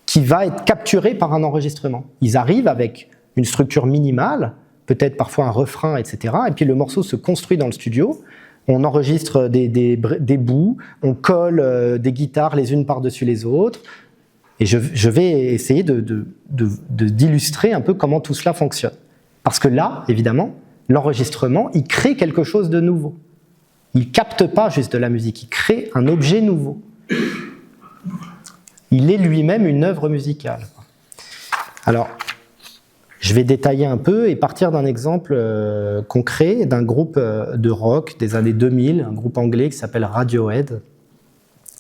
qui va être capturé par un enregistrement. Ils arrivent avec une structure minimale, peut-être parfois un refrain, etc. Et puis le morceau se construit dans le studio, on enregistre des bouts, on colle des guitares les unes par-dessus les autres, et je vais essayer d'illustrer un peu comment tout cela fonctionne. Parce que là, évidemment, l'enregistrement, il crée quelque chose de nouveau. Il ne capte pas juste de la musique, il crée un objet nouveau. Il est lui-même une œuvre musicale. Alors, je vais détailler un peu et partir d'un exemple concret d'un groupe de rock des années 2000, un groupe anglais qui s'appelle Radiohead.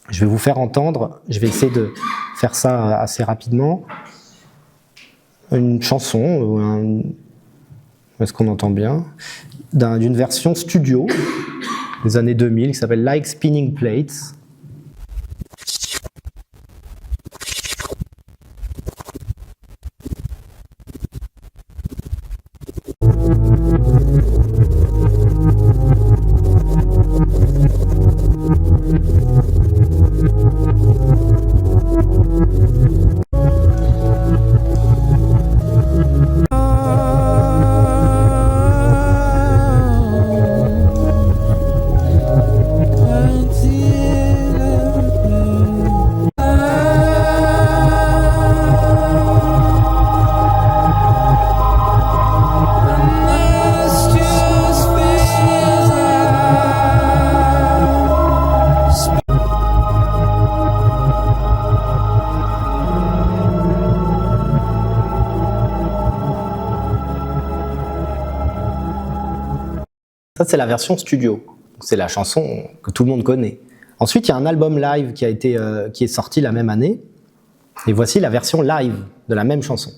Je vais vous faire entendre, je vais essayer de faire ça assez rapidement, une chanson, est-ce qu'on entend bien, d'une version studio des années 2000 qui s'appelle Like Spinning Plates. Ça, c'est la version studio. C'est la chanson que tout le monde connaît. Ensuite, il y a un album live qui est sorti la même année. Et voici la version live de la même chanson.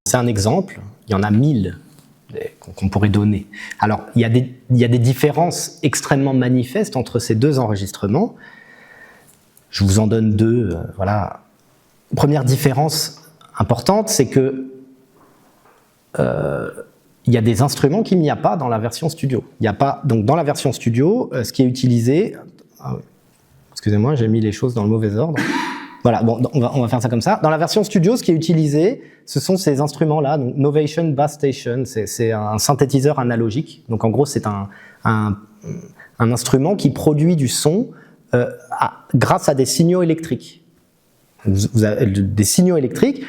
C'est un exemple, il y en a 1000 qu'on pourrait donner. Alors, il y a des différences extrêmement manifestes entre ces deux enregistrements. Je vous en donne deux. Voilà. Première différence importante, c'est que il y a des instruments qu'il n'y a pas dans la version studio. Il n'y a pas, donc dans la version studio, ce qui est utilisé... excusez-moi, j'ai mis les choses dans le mauvais ordre. Voilà, bon, on va faire ça comme ça. Dans la version studio, ce qui est utilisé, ce sont ces instruments-là, donc Novation Bass Station, c'est un synthétiseur analogique. Donc en gros, c'est un instrument qui produit du son grâce à des signaux électriques. Des signaux électriques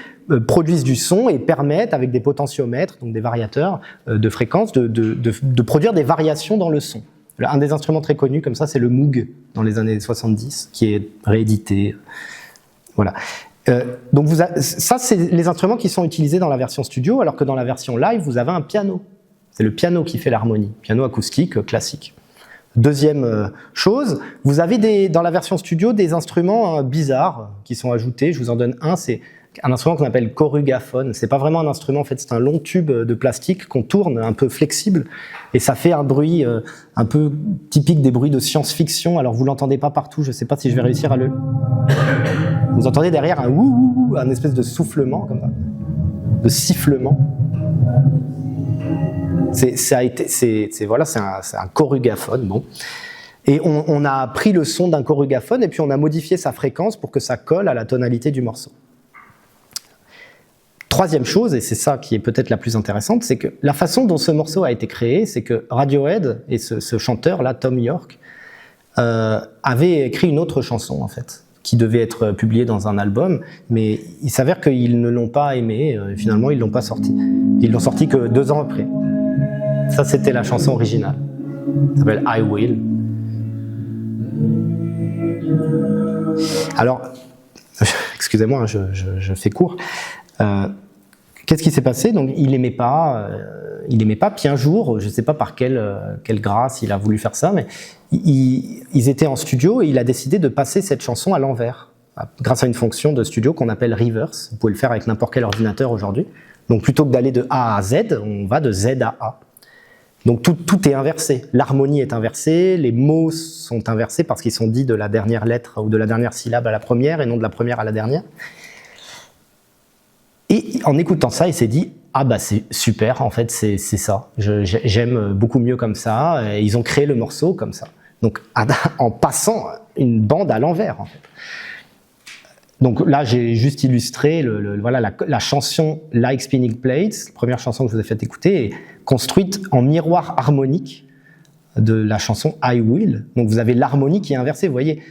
produisent du son et permettent, avec des potentiomètres, donc des variateurs de fréquence, de produire des variations dans le son. Un des instruments très connus comme ça, c'est le Moog dans les années 70, qui est réédité. Voilà. Donc ça, c'est les instruments qui sont utilisés dans la version studio, alors que dans la version live, vous avez un piano. C'est le piano qui fait l'harmonie, piano acoustique classique. Deuxième chose, vous avez dans la version studio des instruments bizarres qui sont ajoutés. Je vous en donne un, c'est un instrument qu'on appelle corrugaphone. C'est pas vraiment un instrument, en fait, c'est un long tube de plastique qu'on tourne, un peu flexible, et ça fait un bruit un peu typique des bruits de science-fiction. Alors vous l'entendez pas partout, je sais pas si je vais réussir à le... Vous entendez derrière un ouh, un espèce de soufflement comme ça, de sifflement. C'est un corrugaphone, bon. Et on a pris le son d'un corrugaphone et puis on a modifié sa fréquence pour que ça colle à la tonalité du morceau. Troisième chose, et c'est ça qui est peut-être la plus intéressante, c'est que la façon dont ce morceau a été créé, c'est que Radiohead et ce chanteur-là, Thom Yorke, avaient écrit une autre chanson, en fait, qui devait être publiée dans un album, mais il s'avère qu'ils ne l'ont pas aimé, finalement ils l'ont pas sorti. Ils l'ont sorti que 2 ans après. Ça, c'était la chanson originale. Ça s'appelle I Will. Alors, excusez-moi, je fais court. Qu'est-ce qui s'est passé? Donc, il aimait pas. Puis un jour, je ne sais pas par quelle grâce il a voulu faire ça, mais ils étaient en studio et il a décidé de passer cette chanson à l'envers, grâce à une fonction de studio qu'on appelle reverse. Vous pouvez le faire avec n'importe quel ordinateur aujourd'hui. Donc, plutôt que d'aller de A à Z, on va de Z à A. Donc tout est inversé. L'harmonie est inversée, les mots sont inversés parce qu'ils sont dits de la dernière lettre ou de la dernière syllabe à la première et non de la première à la dernière. Et en écoutant ça, il s'est dit « Ah bah c'est super, en fait c'est ça, j'aime beaucoup mieux comme ça ». Et ils ont créé le morceau comme ça. Donc en passant une bande à l'envers, en fait. Donc là, j'ai juste illustré la chanson Like Spinning Plates, la première chanson que je vous ai fait écouter, est construite en miroir harmonique de la chanson I Will. Donc vous avez l'harmonie qui est inversée, vous voyez,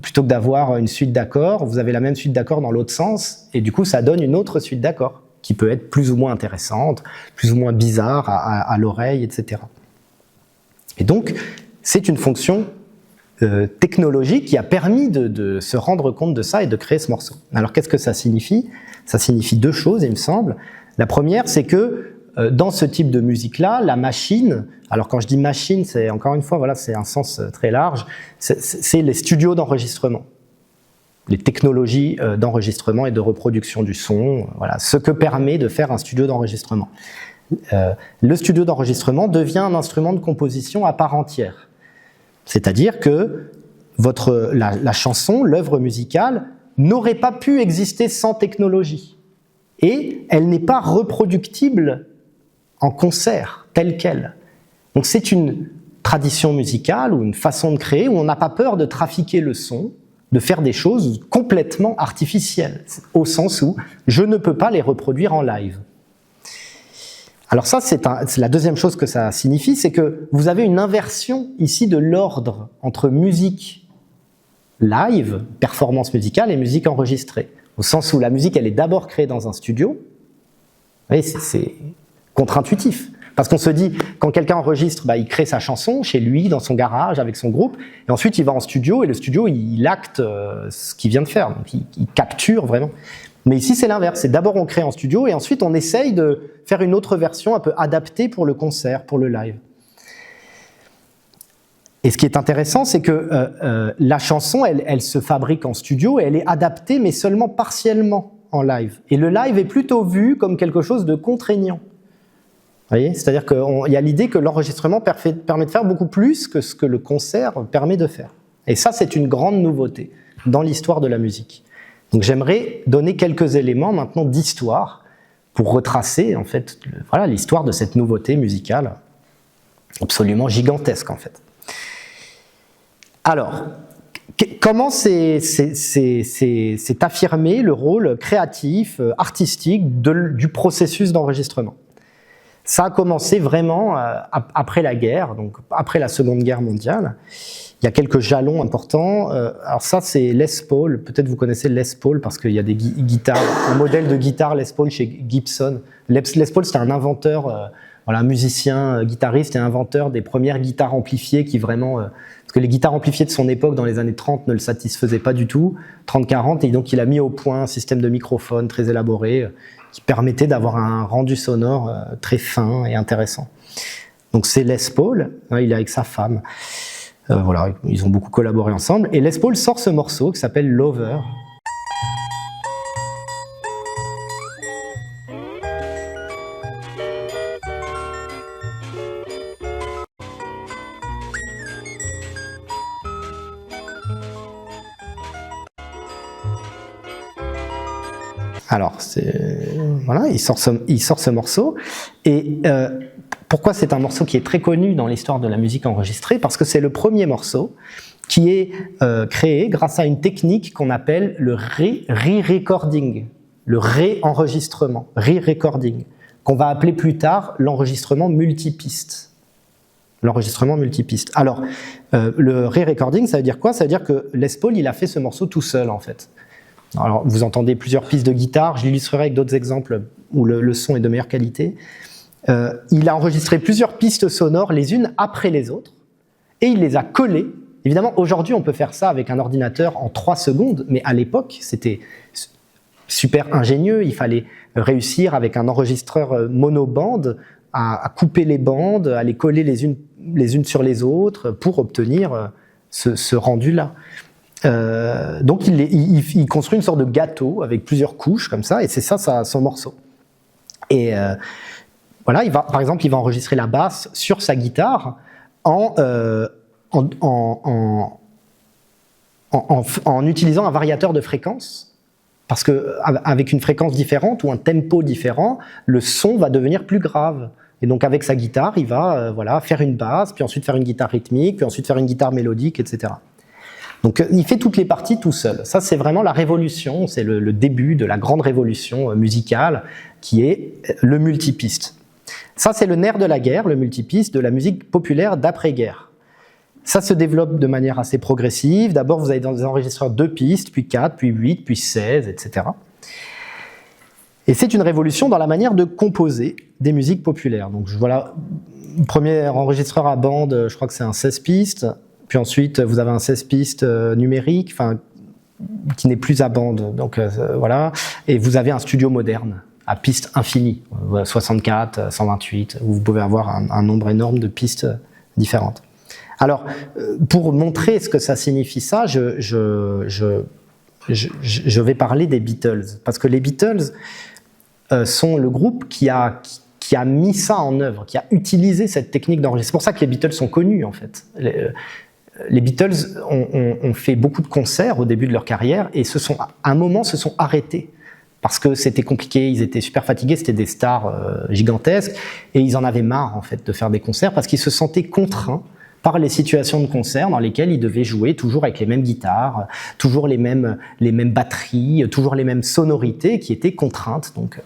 plutôt que d'avoir une suite d'accords, vous avez la même suite d'accords dans l'autre sens, et du coup ça donne une autre suite d'accords, qui peut être plus ou moins intéressante, plus ou moins bizarre à l'oreille, etc. Et donc, c'est une fonction technologique qui a permis de se rendre compte de ça et de créer ce morceau. Alors qu'est-ce que ça signifie? Ça signifie 2 choses, il me semble. La première, c'est que dans ce type de musique-là, la machine, alors quand je dis machine, c'est encore une fois, voilà, c'est un sens très large, c'est les studios d'enregistrement, les technologies d'enregistrement et de reproduction du son, voilà, ce que permet de faire un studio d'enregistrement. Le studio d'enregistrement devient un instrument de composition à part entière. C'est-à-dire que la chanson, l'œuvre musicale, n'aurait pas pu exister sans technologie. Et elle n'est pas reproductible en concert, telle qu'elle. Donc c'est une tradition musicale ou une façon de créer où on n'a pas peur de trafiquer le son, de faire des choses complètement artificielles, au sens où je ne peux pas les reproduire en live. Alors ça, c'est la deuxième chose que ça signifie, c'est que vous avez une inversion ici de l'ordre entre musique live, performance musicale, et musique enregistrée. Au sens où la musique, elle est d'abord créée dans un studio. Vous voyez, c'est contre-intuitif. Parce qu'on se dit, quand quelqu'un enregistre, il crée sa chanson chez lui, dans son garage, avec son groupe, et ensuite il va en studio, et le studio, il acte ce qu'il vient de faire, donc il capture vraiment. Mais ici, c'est l'inverse. C'est d'abord on crée en studio et ensuite on essaye de faire une autre version un peu adaptée pour le concert, pour le live. Et ce qui est intéressant, c'est que la chanson, elle se fabrique en studio et elle est adaptée, mais seulement partiellement en live. Et le live est plutôt vu comme quelque chose de contraignant. Vous voyez ? C'est-à-dire qu'il y a l'idée que l'enregistrement permet de faire beaucoup plus que ce que le concert permet de faire. Et ça, c'est une grande nouveauté dans l'histoire de la musique. Donc j'aimerais donner quelques éléments maintenant d'histoire pour retracer en fait l'histoire de cette nouveauté musicale absolument gigantesque en fait. Alors, comment s'est affirmé le rôle créatif, artistique du processus d'enregistrement? Ça a commencé vraiment après la guerre, donc après la Seconde Guerre mondiale. Il y a quelques jalons importants. Alors ça, c'est Les Paul. Peut-être vous connaissez Les Paul parce qu'il y a des guitares, un modèle de guitare Les Paul chez Gibson. Les Paul, c'était un inventeur voilà, musicien, guitariste et inventeur des premières guitares amplifiées qui vraiment... parce que les guitares amplifiées de son époque, dans les années 30, ne le satisfaisaient pas du tout, 30-40, et donc il a mis au point un système de microphone très élaboré qui permettait d'avoir un rendu sonore très fin et intéressant. Donc c'est Les Paul, il est avec sa femme. Voilà, ils ont beaucoup collaboré ensemble. Et Les Paul sort ce morceau qui s'appelle Lover. Alors, voilà, il sort ce morceau. Et pourquoi c'est un morceau qui est très connu dans l'histoire de la musique enregistrée? Parce que c'est le premier morceau qui est créé grâce à une technique qu'on appelle le re-recording, le ré-enregistrement, re-recording, qu'on va appeler plus tard l'enregistrement multipiste. L'enregistrement multipiste. Alors, le re-recording, ça veut dire quoi? Ça veut dire que Les Paul, il a fait ce morceau tout seul, en fait. Alors, vous entendez plusieurs pistes de guitare, je l'illustrerai avec d'autres exemples où le son est de meilleure qualité. Il a enregistré plusieurs pistes sonores les unes après les autres et il les a collées. Évidemment, aujourd'hui, on peut faire ça avec un ordinateur en 3 secondes, mais à l'époque, c'était super ingénieux. Il fallait réussir avec un enregistreur monobande à couper les bandes, à les coller les unes sur les autres pour obtenir ce rendu-là. Donc il construit une sorte de gâteau avec plusieurs couches comme ça, et c'est ça son morceau. Et voilà, par exemple, il va enregistrer la basse sur sa guitare en utilisant un variateur de fréquence, parce que avec une fréquence différente ou un tempo différent, le son va devenir plus grave. Et donc avec sa guitare, il va faire une basse, puis ensuite faire une guitare rythmique, puis ensuite faire une guitare mélodique, etc. Donc il fait toutes les parties tout seul. Ça, c'est vraiment la révolution, c'est le début de la grande révolution musicale qui est le multipiste. Ça, c'est le nerf de la guerre, le multipiste, de la musique populaire d'après-guerre. Ça se développe de manière assez progressive. D'abord, vous avez dans des enregistreurs 2 pistes, puis 4, puis 8, puis 16, etc. Et c'est une révolution dans la manière de composer des musiques populaires. Donc voilà, premier enregistreur à bande, je crois que c'est un 16 pistes. Puis ensuite, vous avez un 16 pistes numérique, qui n'est plus à bande. Donc voilà. Et vous avez un studio moderne à pistes infinies, 64, 128. Où vous pouvez avoir un nombre énorme de pistes différentes. Alors, pour montrer ce que ça signifie ça, je vais parler des Beatles, parce que les Beatles sont le groupe qui a mis ça en œuvre, qui a utilisé cette technique d'enregistrement. C'est pour ça que les Beatles sont connus, en fait. Les Beatles ont fait beaucoup de concerts au début de leur carrière et à un moment se sont arrêtés parce que c'était compliqué, ils étaient super fatigués, c'était des stars gigantesques et ils en avaient marre en fait de faire des concerts parce qu'ils se sentaient contraints par les situations de concert dans lesquelles ils devaient jouer toujours avec les mêmes guitares, toujours les mêmes batteries, toujours les mêmes sonorités qui étaient contraintes donc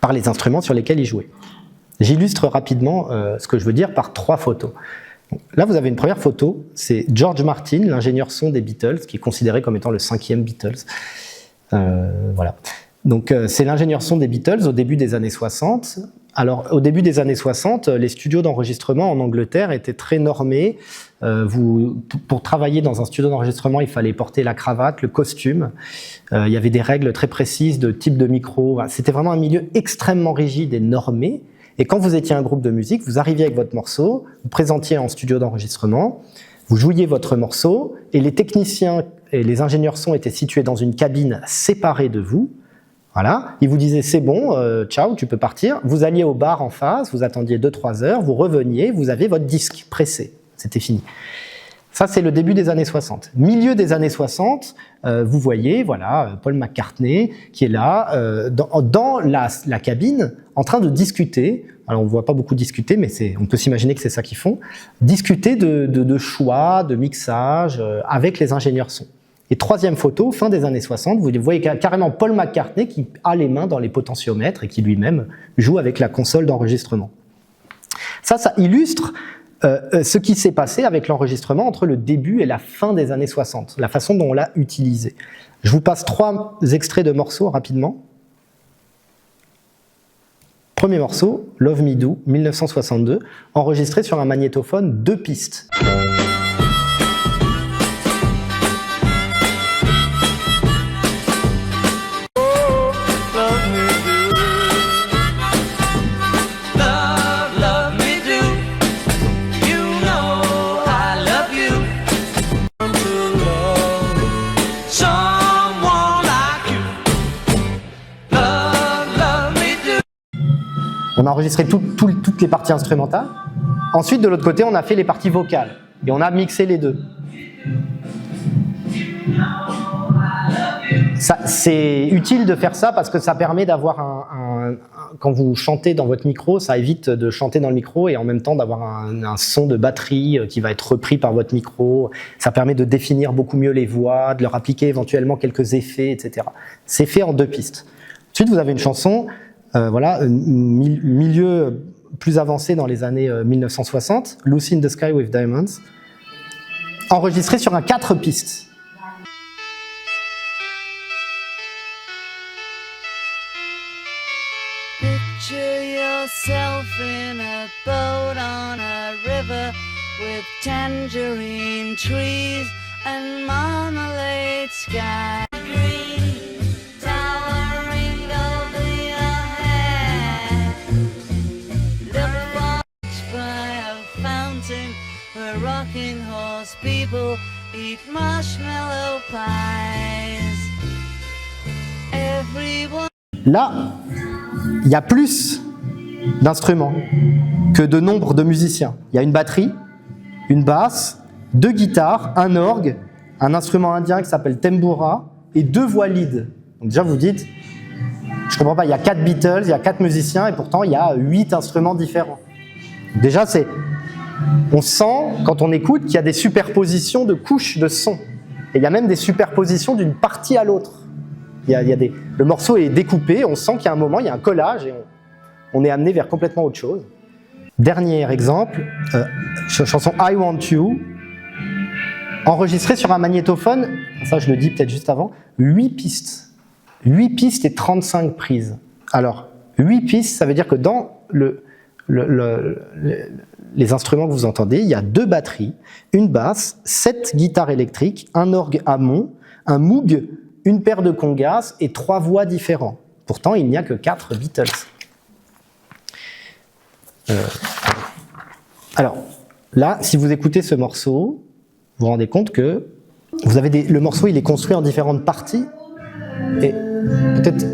par les instruments sur lesquels ils jouaient. J'illustre rapidement ce que je veux dire par 3 photos. Là, vous avez une première photo, c'est George Martin, l'ingénieur son des Beatles, qui est considéré comme étant le 5e Beatles. Voilà. Donc, c'est l'ingénieur son des Beatles au début des années 60. Alors, au début des années 60, les studios d'enregistrement en Angleterre étaient très normés. Pour travailler dans un studio d'enregistrement, il fallait porter la cravate, le costume. Il y avait des règles très précises de type de micro. C'était vraiment un milieu extrêmement rigide et normé. Et quand vous étiez un groupe de musique, vous arriviez avec votre morceau, vous présentiez en studio d'enregistrement, vous jouiez votre morceau, et les techniciens et les ingénieurs son étaient situés dans une cabine séparée de vous. Voilà, ils vous disaient c'est bon, ciao, tu peux partir. Vous alliez au bar en face, vous attendiez 2-3 heures, vous reveniez, vous avez votre disque pressé, c'était fini. Ça, c'est le début des années 60. Milieu des années 60, vous voyez, voilà, Paul McCartney qui est là, dans la cabine, en train de discuter. Alors, on ne voit pas beaucoup discuter, mais on peut s'imaginer que c'est ça qu'ils font. Discuter de choix, de mixage, avec les ingénieurs son. Et 3e photo, fin des années 60, vous voyez carrément Paul McCartney qui a les mains dans les potentiomètres et qui lui-même joue avec la console d'enregistrement. Ça illustre ce qui s'est passé avec l'enregistrement entre le début et la fin des années 60, la façon dont on l'a utilisé. Je vous passe 3 extraits de morceaux rapidement. Premier morceau, Love Me Do, 1962, enregistré sur un magnétophone 2 pistes. On a enregistré toutes les parties instrumentales. Ensuite, de l'autre côté, on a fait les parties vocales. Et on a mixé les deux. C'est utile de faire ça parce que ça permet d'avoir quand vous chantez dans votre micro, ça évite de chanter dans le micro et en même temps d'avoir un son de batterie qui va être repris par votre micro. Ça permet de définir beaucoup mieux les voix, de leur appliquer éventuellement quelques effets, etc. C'est fait en 2 pistes. Ensuite, vous avez une chanson... milieu plus avancé dans les années 1960, Lucy in the Sky with Diamonds, enregistré sur un 4 pistes. Picture yourself in a boat on a river with tangerine trees and marmalade sky. Rocking horse people eat marshmallow pies. Everyone... Là, il y a plus d'instruments que de nombre de musiciens. Il y a une batterie, une basse, 2 guitares, un orgue, un instrument indien qui s'appelle tambura et 2 voix lead. Donc déjà vous dites, je comprends pas, il y a 4 Beatles, il y a 4 musiciens et pourtant il y a 8 instruments différents. Déjà on sent, quand on écoute, qu'il y a des superpositions de couches de sons. Et il y a même des superpositions d'une partie à l'autre. Le morceau est découpé, on sent qu'il y a un moment, il y a un collage, et on est amené vers complètement autre chose. Dernier exemple, chanson I Want You, enregistrée sur un magnétophone, ça je le dis peut-être juste avant, 8 pistes. 8 pistes et 35 prises. Alors, 8 pistes, ça veut dire que dans les instruments que vous entendez, il y a 2 batteries, une basse, 7 guitares électriques, un orgue Hammond, un Moog, une paire de congas et 3 voix différents. Pourtant, il n'y a que 4 Beatles. Alors, là, si vous écoutez ce morceau, vous vous rendez compte que le morceau il est construit en différentes parties. Et peut-être...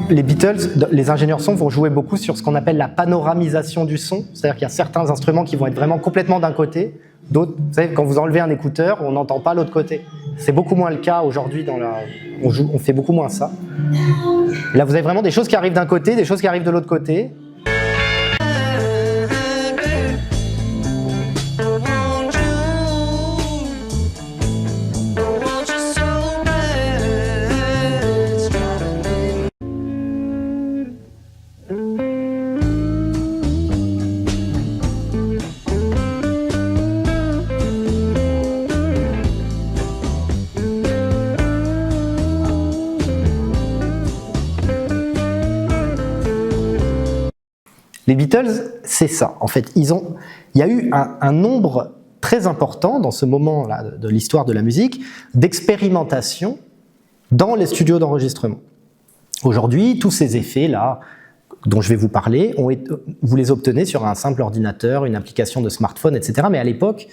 Les Beatles, les ingénieurs son vont jouer beaucoup sur ce qu'on appelle la panoramisation du son. C'est-à-dire qu'il y a certains instruments qui vont être vraiment complètement d'un côté, d'autres, vous savez, quand vous enlevez un écouteur, on n'entend pas l'autre côté. C'est beaucoup moins le cas aujourd'hui, on fait beaucoup moins ça. Là, vous avez vraiment des choses qui arrivent d'un côté, des choses qui arrivent de l'autre côté. Les Beatles, c'est ça. En fait, il y a eu un nombre très important dans ce moment-là de l'histoire de la musique d'expérimentation dans les studios d'enregistrement. Aujourd'hui, tous ces effets-là dont je vais vous parler, vous les obtenez sur un simple ordinateur, une application de smartphone, etc. Mais à l'époque,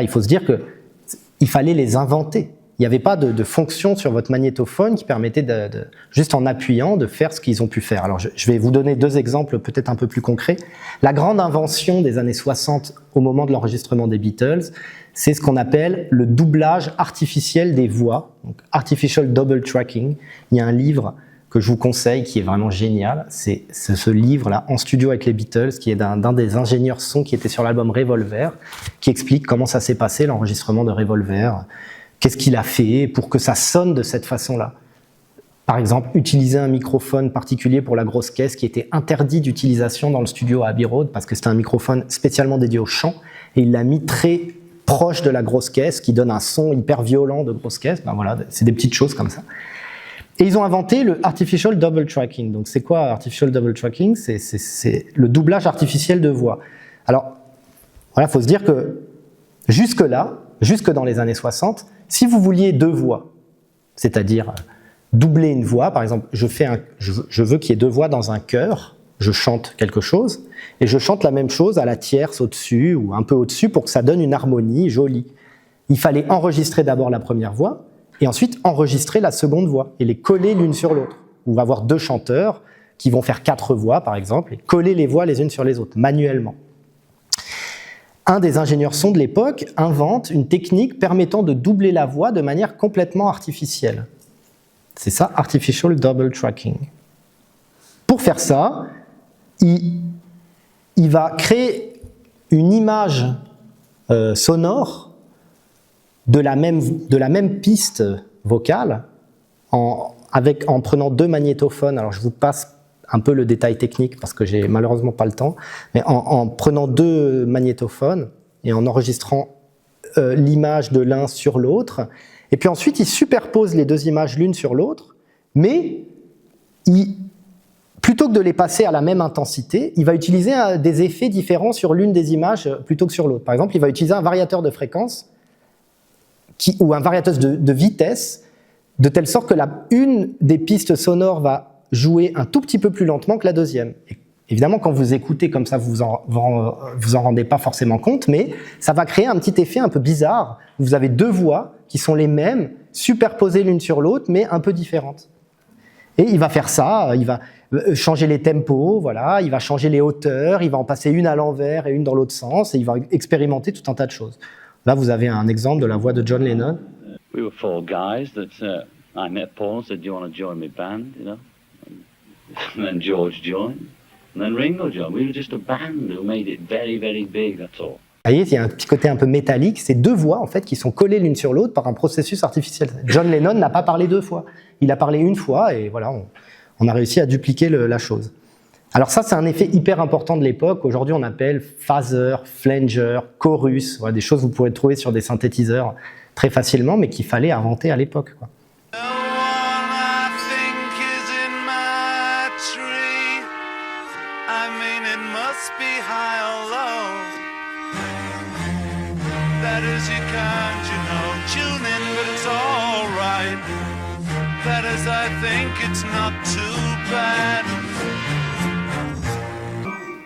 il faut se dire qu'il fallait les inventer. Il n'y avait pas de fonction sur votre magnétophone qui permettait juste en appuyant de faire ce qu'ils ont pu faire. Alors je vais vous donner 2 exemples peut-être un peu plus concrets. La grande invention des années 60 au moment de l'enregistrement des Beatles, c'est ce qu'on appelle le doublage artificiel des voix, donc Artificial Double Tracking. Il y a un livre que je vous conseille qui est vraiment génial, c'est ce livre-là, En studio avec les Beatles, qui est d'un des ingénieurs son qui était sur l'album Revolver, qui explique comment ça s'est passé l'enregistrement de Revolver. Qu'est-ce qu'il a fait pour que ça sonne de cette façon-là? Par exemple, utiliser un microphone particulier pour la grosse caisse qui était interdit d'utilisation dans le studio à Abbey Road parce que c'était un microphone spécialement dédié au chant et il l'a mis très proche de la grosse caisse qui donne un son hyper violent de grosse caisse. Ben voilà, c'est des petites choses comme ça. Et ils ont inventé le artificial double tracking. Donc c'est quoi artificial double tracking? C'est le doublage artificiel de voix. Alors, voilà, il faut se dire que jusque-là, jusque dans les années 60, si vous vouliez deux voix, c'est-à-dire doubler une voix, par exemple, je veux qu'il y ait deux voix dans un chœur, je chante quelque chose, et je chante la même chose à la tierce au-dessus ou un peu au-dessus pour que ça donne une harmonie jolie. Il fallait enregistrer d'abord la première voix, et ensuite enregistrer la seconde voix, et les coller l'une sur l'autre. On va avoir deux chanteurs qui vont faire 4 voix, par exemple, et coller les voix les unes sur les autres, manuellement. Un des ingénieurs son de l'époque invente une technique permettant de doubler la voix de manière complètement artificielle. C'est ça, artificial double tracking. Pour faire ça, il va créer une image sonore de la même piste vocale en prenant 2 magnétophones. Alors je vous passe un peu le détail technique parce que j'ai malheureusement pas le temps, mais en prenant 2 magnétophones et en enregistrant l'image de l'un sur l'autre, et puis ensuite il superpose les 2 images l'une sur l'autre, mais plutôt que de les passer à la même intensité, il va utiliser des effets différents sur l'une des images plutôt que sur l'autre. Par exemple, il va utiliser un variateur de fréquence ou un variateur de vitesse, de telle sorte que une des pistes sonores va jouer un tout petit peu plus lentement que la deuxième. Et évidemment, quand vous écoutez comme ça, vous en rendez pas forcément compte, mais ça va créer un petit effet un peu bizarre. Vous avez 2 voix qui sont les mêmes, superposées l'une sur l'autre, mais un peu différentes. Et il va faire ça, il va changer les tempos, voilà, il va changer les hauteurs, il va en passer une à l'envers et une dans l'autre sens, et il va expérimenter tout un tas de choses. Là, vous avez un exemple de la voix de John Lennon. We were 4 guys that I met Paul and said, "Do you want to join my band?" You know, and then George joined, and then Ringo joined. We were just a band who made it very, very big. That's all. Vous voyez, il y a un petit côté un peu métallique. C'est 2 voix en fait qui sont collées l'une sur l'autre par un processus artificiel. John Lennon n'a pas parlé 2 fois. Il a parlé une fois et voilà, on a réussi à dupliquer la chose. Alors ça, c'est un effet hyper important de l'époque. Aujourd'hui, on appelle phaser, flanger, chorus, voilà, des choses que vous pourrez trouver sur des synthétiseurs très facilement, mais qu'il fallait inventer à l'époque, quoi.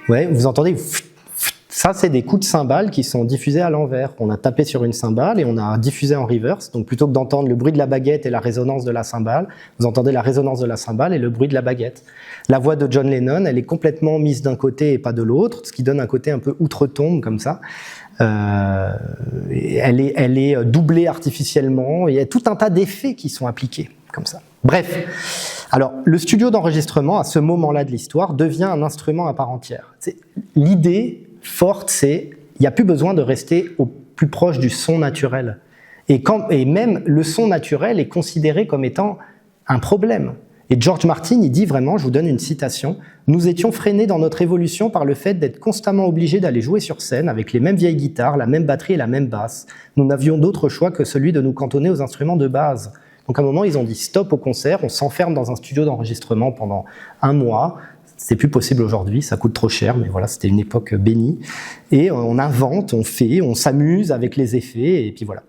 Ouais, vous entendez, ça c'est des coups de cymbales qui sont diffusés à l'envers. On a tapé sur une cymbale et on a diffusé en reverse. Donc plutôt que d'entendre le bruit de la baguette et la résonance de la cymbale, vous entendez la résonance de la cymbale et le bruit de la baguette. La voix de John Lennon, elle est complètement mise d'un côté et pas de l'autre, ce qui donne un côté un peu outre-tombe comme ça. Elle est doublée artificiellement. Il y a tout un tas d'effets qui sont appliqués comme ça. Bref, alors le studio d'enregistrement, à ce moment-là de l'histoire, devient un instrument à part entière. L'idée forte, c'est il n'y a plus besoin de rester au plus proche du son naturel. Et même le son naturel est considéré comme étant un problème. Et George Martin, il dit vraiment, je vous donne une citation, « Nous étions freinés dans notre évolution par le fait d'être constamment obligés d'aller jouer sur scène avec les mêmes vieilles guitares, la même batterie et la même basse. Nous n'avions d'autre choix que celui de nous cantonner aux instruments de base. » Donc à un moment, ils ont dit stop au concert, on s'enferme dans un studio d'enregistrement pendant 1 mois. C'est plus possible aujourd'hui, ça coûte trop cher, mais voilà, c'était une époque bénie. Et on invente, on fait, on s'amuse avec les effets, et puis voilà.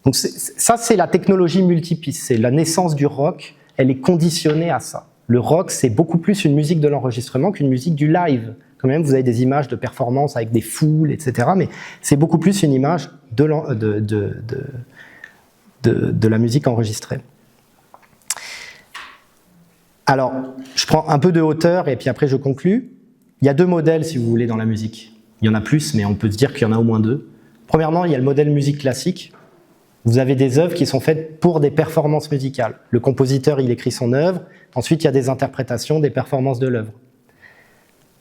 Donc ça, c'est la technologie multipiste, c'est la naissance du rock, elle est conditionnée à ça. Le rock, c'est beaucoup plus une musique de l'enregistrement qu'une musique du live. Quand même, vous avez des images de performance avec des foules, etc. Mais c'est beaucoup plus une image de la musique enregistrée. Alors, je prends un peu de hauteur et puis après je conclus. Il y a 2 modèles, si vous voulez, dans la musique. Il y en a plus, mais on peut se dire qu'il y en a au moins 2. Premièrement, il y a le modèle musique classique. Vous avez des œuvres qui sont faites pour des performances musicales. Le compositeur, il écrit son œuvre. Ensuite, il y a des interprétations, des performances de l'œuvre.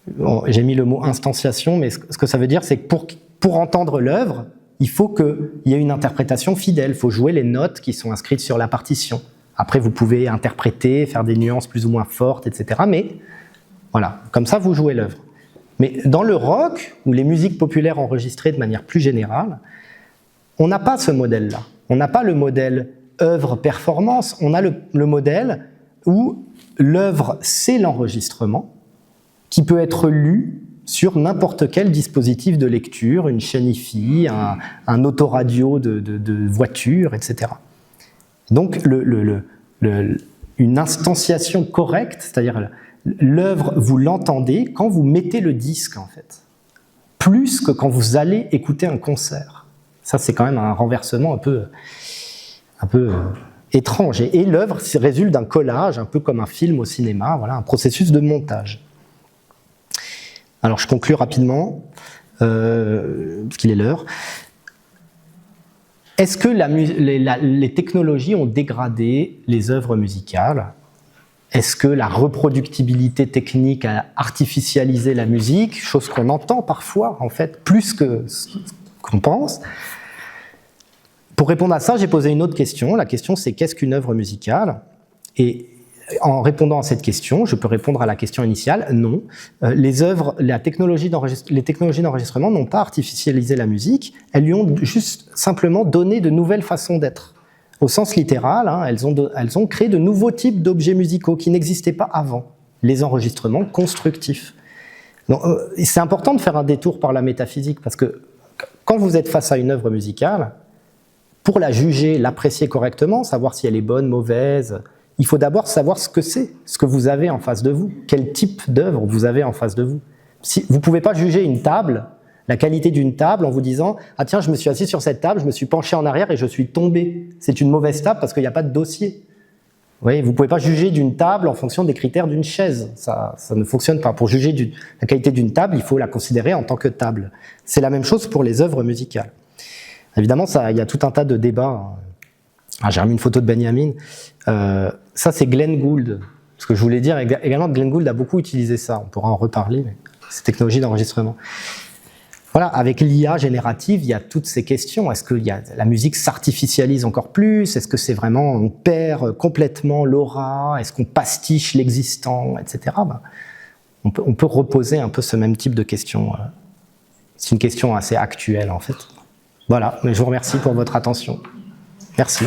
Bon, j'ai mis le mot instantiation, mais ce que ça veut dire, c'est que pour entendre l'œuvre, il faut qu'il y ait une interprétation fidèle. Il faut jouer les notes qui sont inscrites sur la partition. Après, vous pouvez interpréter, faire des nuances plus ou moins fortes, etc. Mais voilà, comme ça, vous jouez l'œuvre. Mais dans le rock, ou les musiques populaires enregistrées de manière plus générale, on n'a pas ce modèle-là. On n'a pas le modèle œuvre-performance, on a le modèle où l'œuvre, c'est l'enregistrement, qui peut être lu sur n'importe quel dispositif de lecture, une chaîne hi-fi, un autoradio de voiture, etc. Donc, une instantiation correcte, c'est-à-dire l'œuvre, vous l'entendez quand vous mettez le disque, en fait, plus que quand vous allez écouter un concert. Ça, c'est quand même un renversement un peu étrange. Et l'œuvre résulte d'un collage, un peu comme un film au cinéma, voilà, un processus de montage. Alors, je conclue rapidement, parce qu'il est l'heure. Est-ce que les technologies ont dégradé les œuvres musicales ? Est-ce que la reproductibilité technique a artificialisé la musique, chose qu'on entend parfois, en fait, plus que ce qu'on pense ? Pour répondre à ça, j'ai posé une autre question. La question, c'est qu'est-ce qu'une œuvre musicale ? Et en répondant à cette question, je peux répondre à la question initiale, non. Les technologies d'enregistrement n'ont pas artificialisé la musique, elles lui ont juste simplement donné de nouvelles façons d'être. Au sens littéral, hein, elles ont créé de nouveaux types d'objets musicaux qui n'existaient pas avant, les enregistrements constructifs. Donc, c'est important de faire un détour par la métaphysique, parce que quand vous êtes face à une œuvre musicale, pour la juger, l'apprécier correctement, savoir si elle est bonne, mauvaise, il faut d'abord savoir ce que c'est, ce que vous avez en face de vous, quel type d'œuvre vous avez en face de vous. Vous ne pouvez pas juger une table, la qualité d'une table, en vous disant « Ah tiens, je me suis assis sur cette table, je me suis penché en arrière et je suis tombé. C'est une mauvaise table parce qu'il n'y a pas de dossier. » Vous voyez, vous ne pouvez pas juger d'une table en fonction des critères d'une chaise. Ça ne fonctionne pas. Pour juger la qualité d'une table, il faut la considérer en tant que table. C'est la même chose pour les œuvres musicales. Évidemment, il y a tout un tas de débats. J'ai remis une photo de Benjamin. Ça, c'est Glenn Gould. Ce que je voulais dire également, Glenn Gould a beaucoup utilisé ça. On pourra en reparler, mais ces technologies d'enregistrement. Voilà, avec l'IA générative, il y a toutes ces questions. Est-ce que la musique s'artificialise encore plus ? Est-ce que c'est vraiment, on perd complètement l'aura ? Est-ce qu'on pastiche l'existant, etc. On peut reposer un peu ce même type de questions. C'est une question assez actuelle, en fait. Voilà, mais je vous remercie pour votre attention. Merci.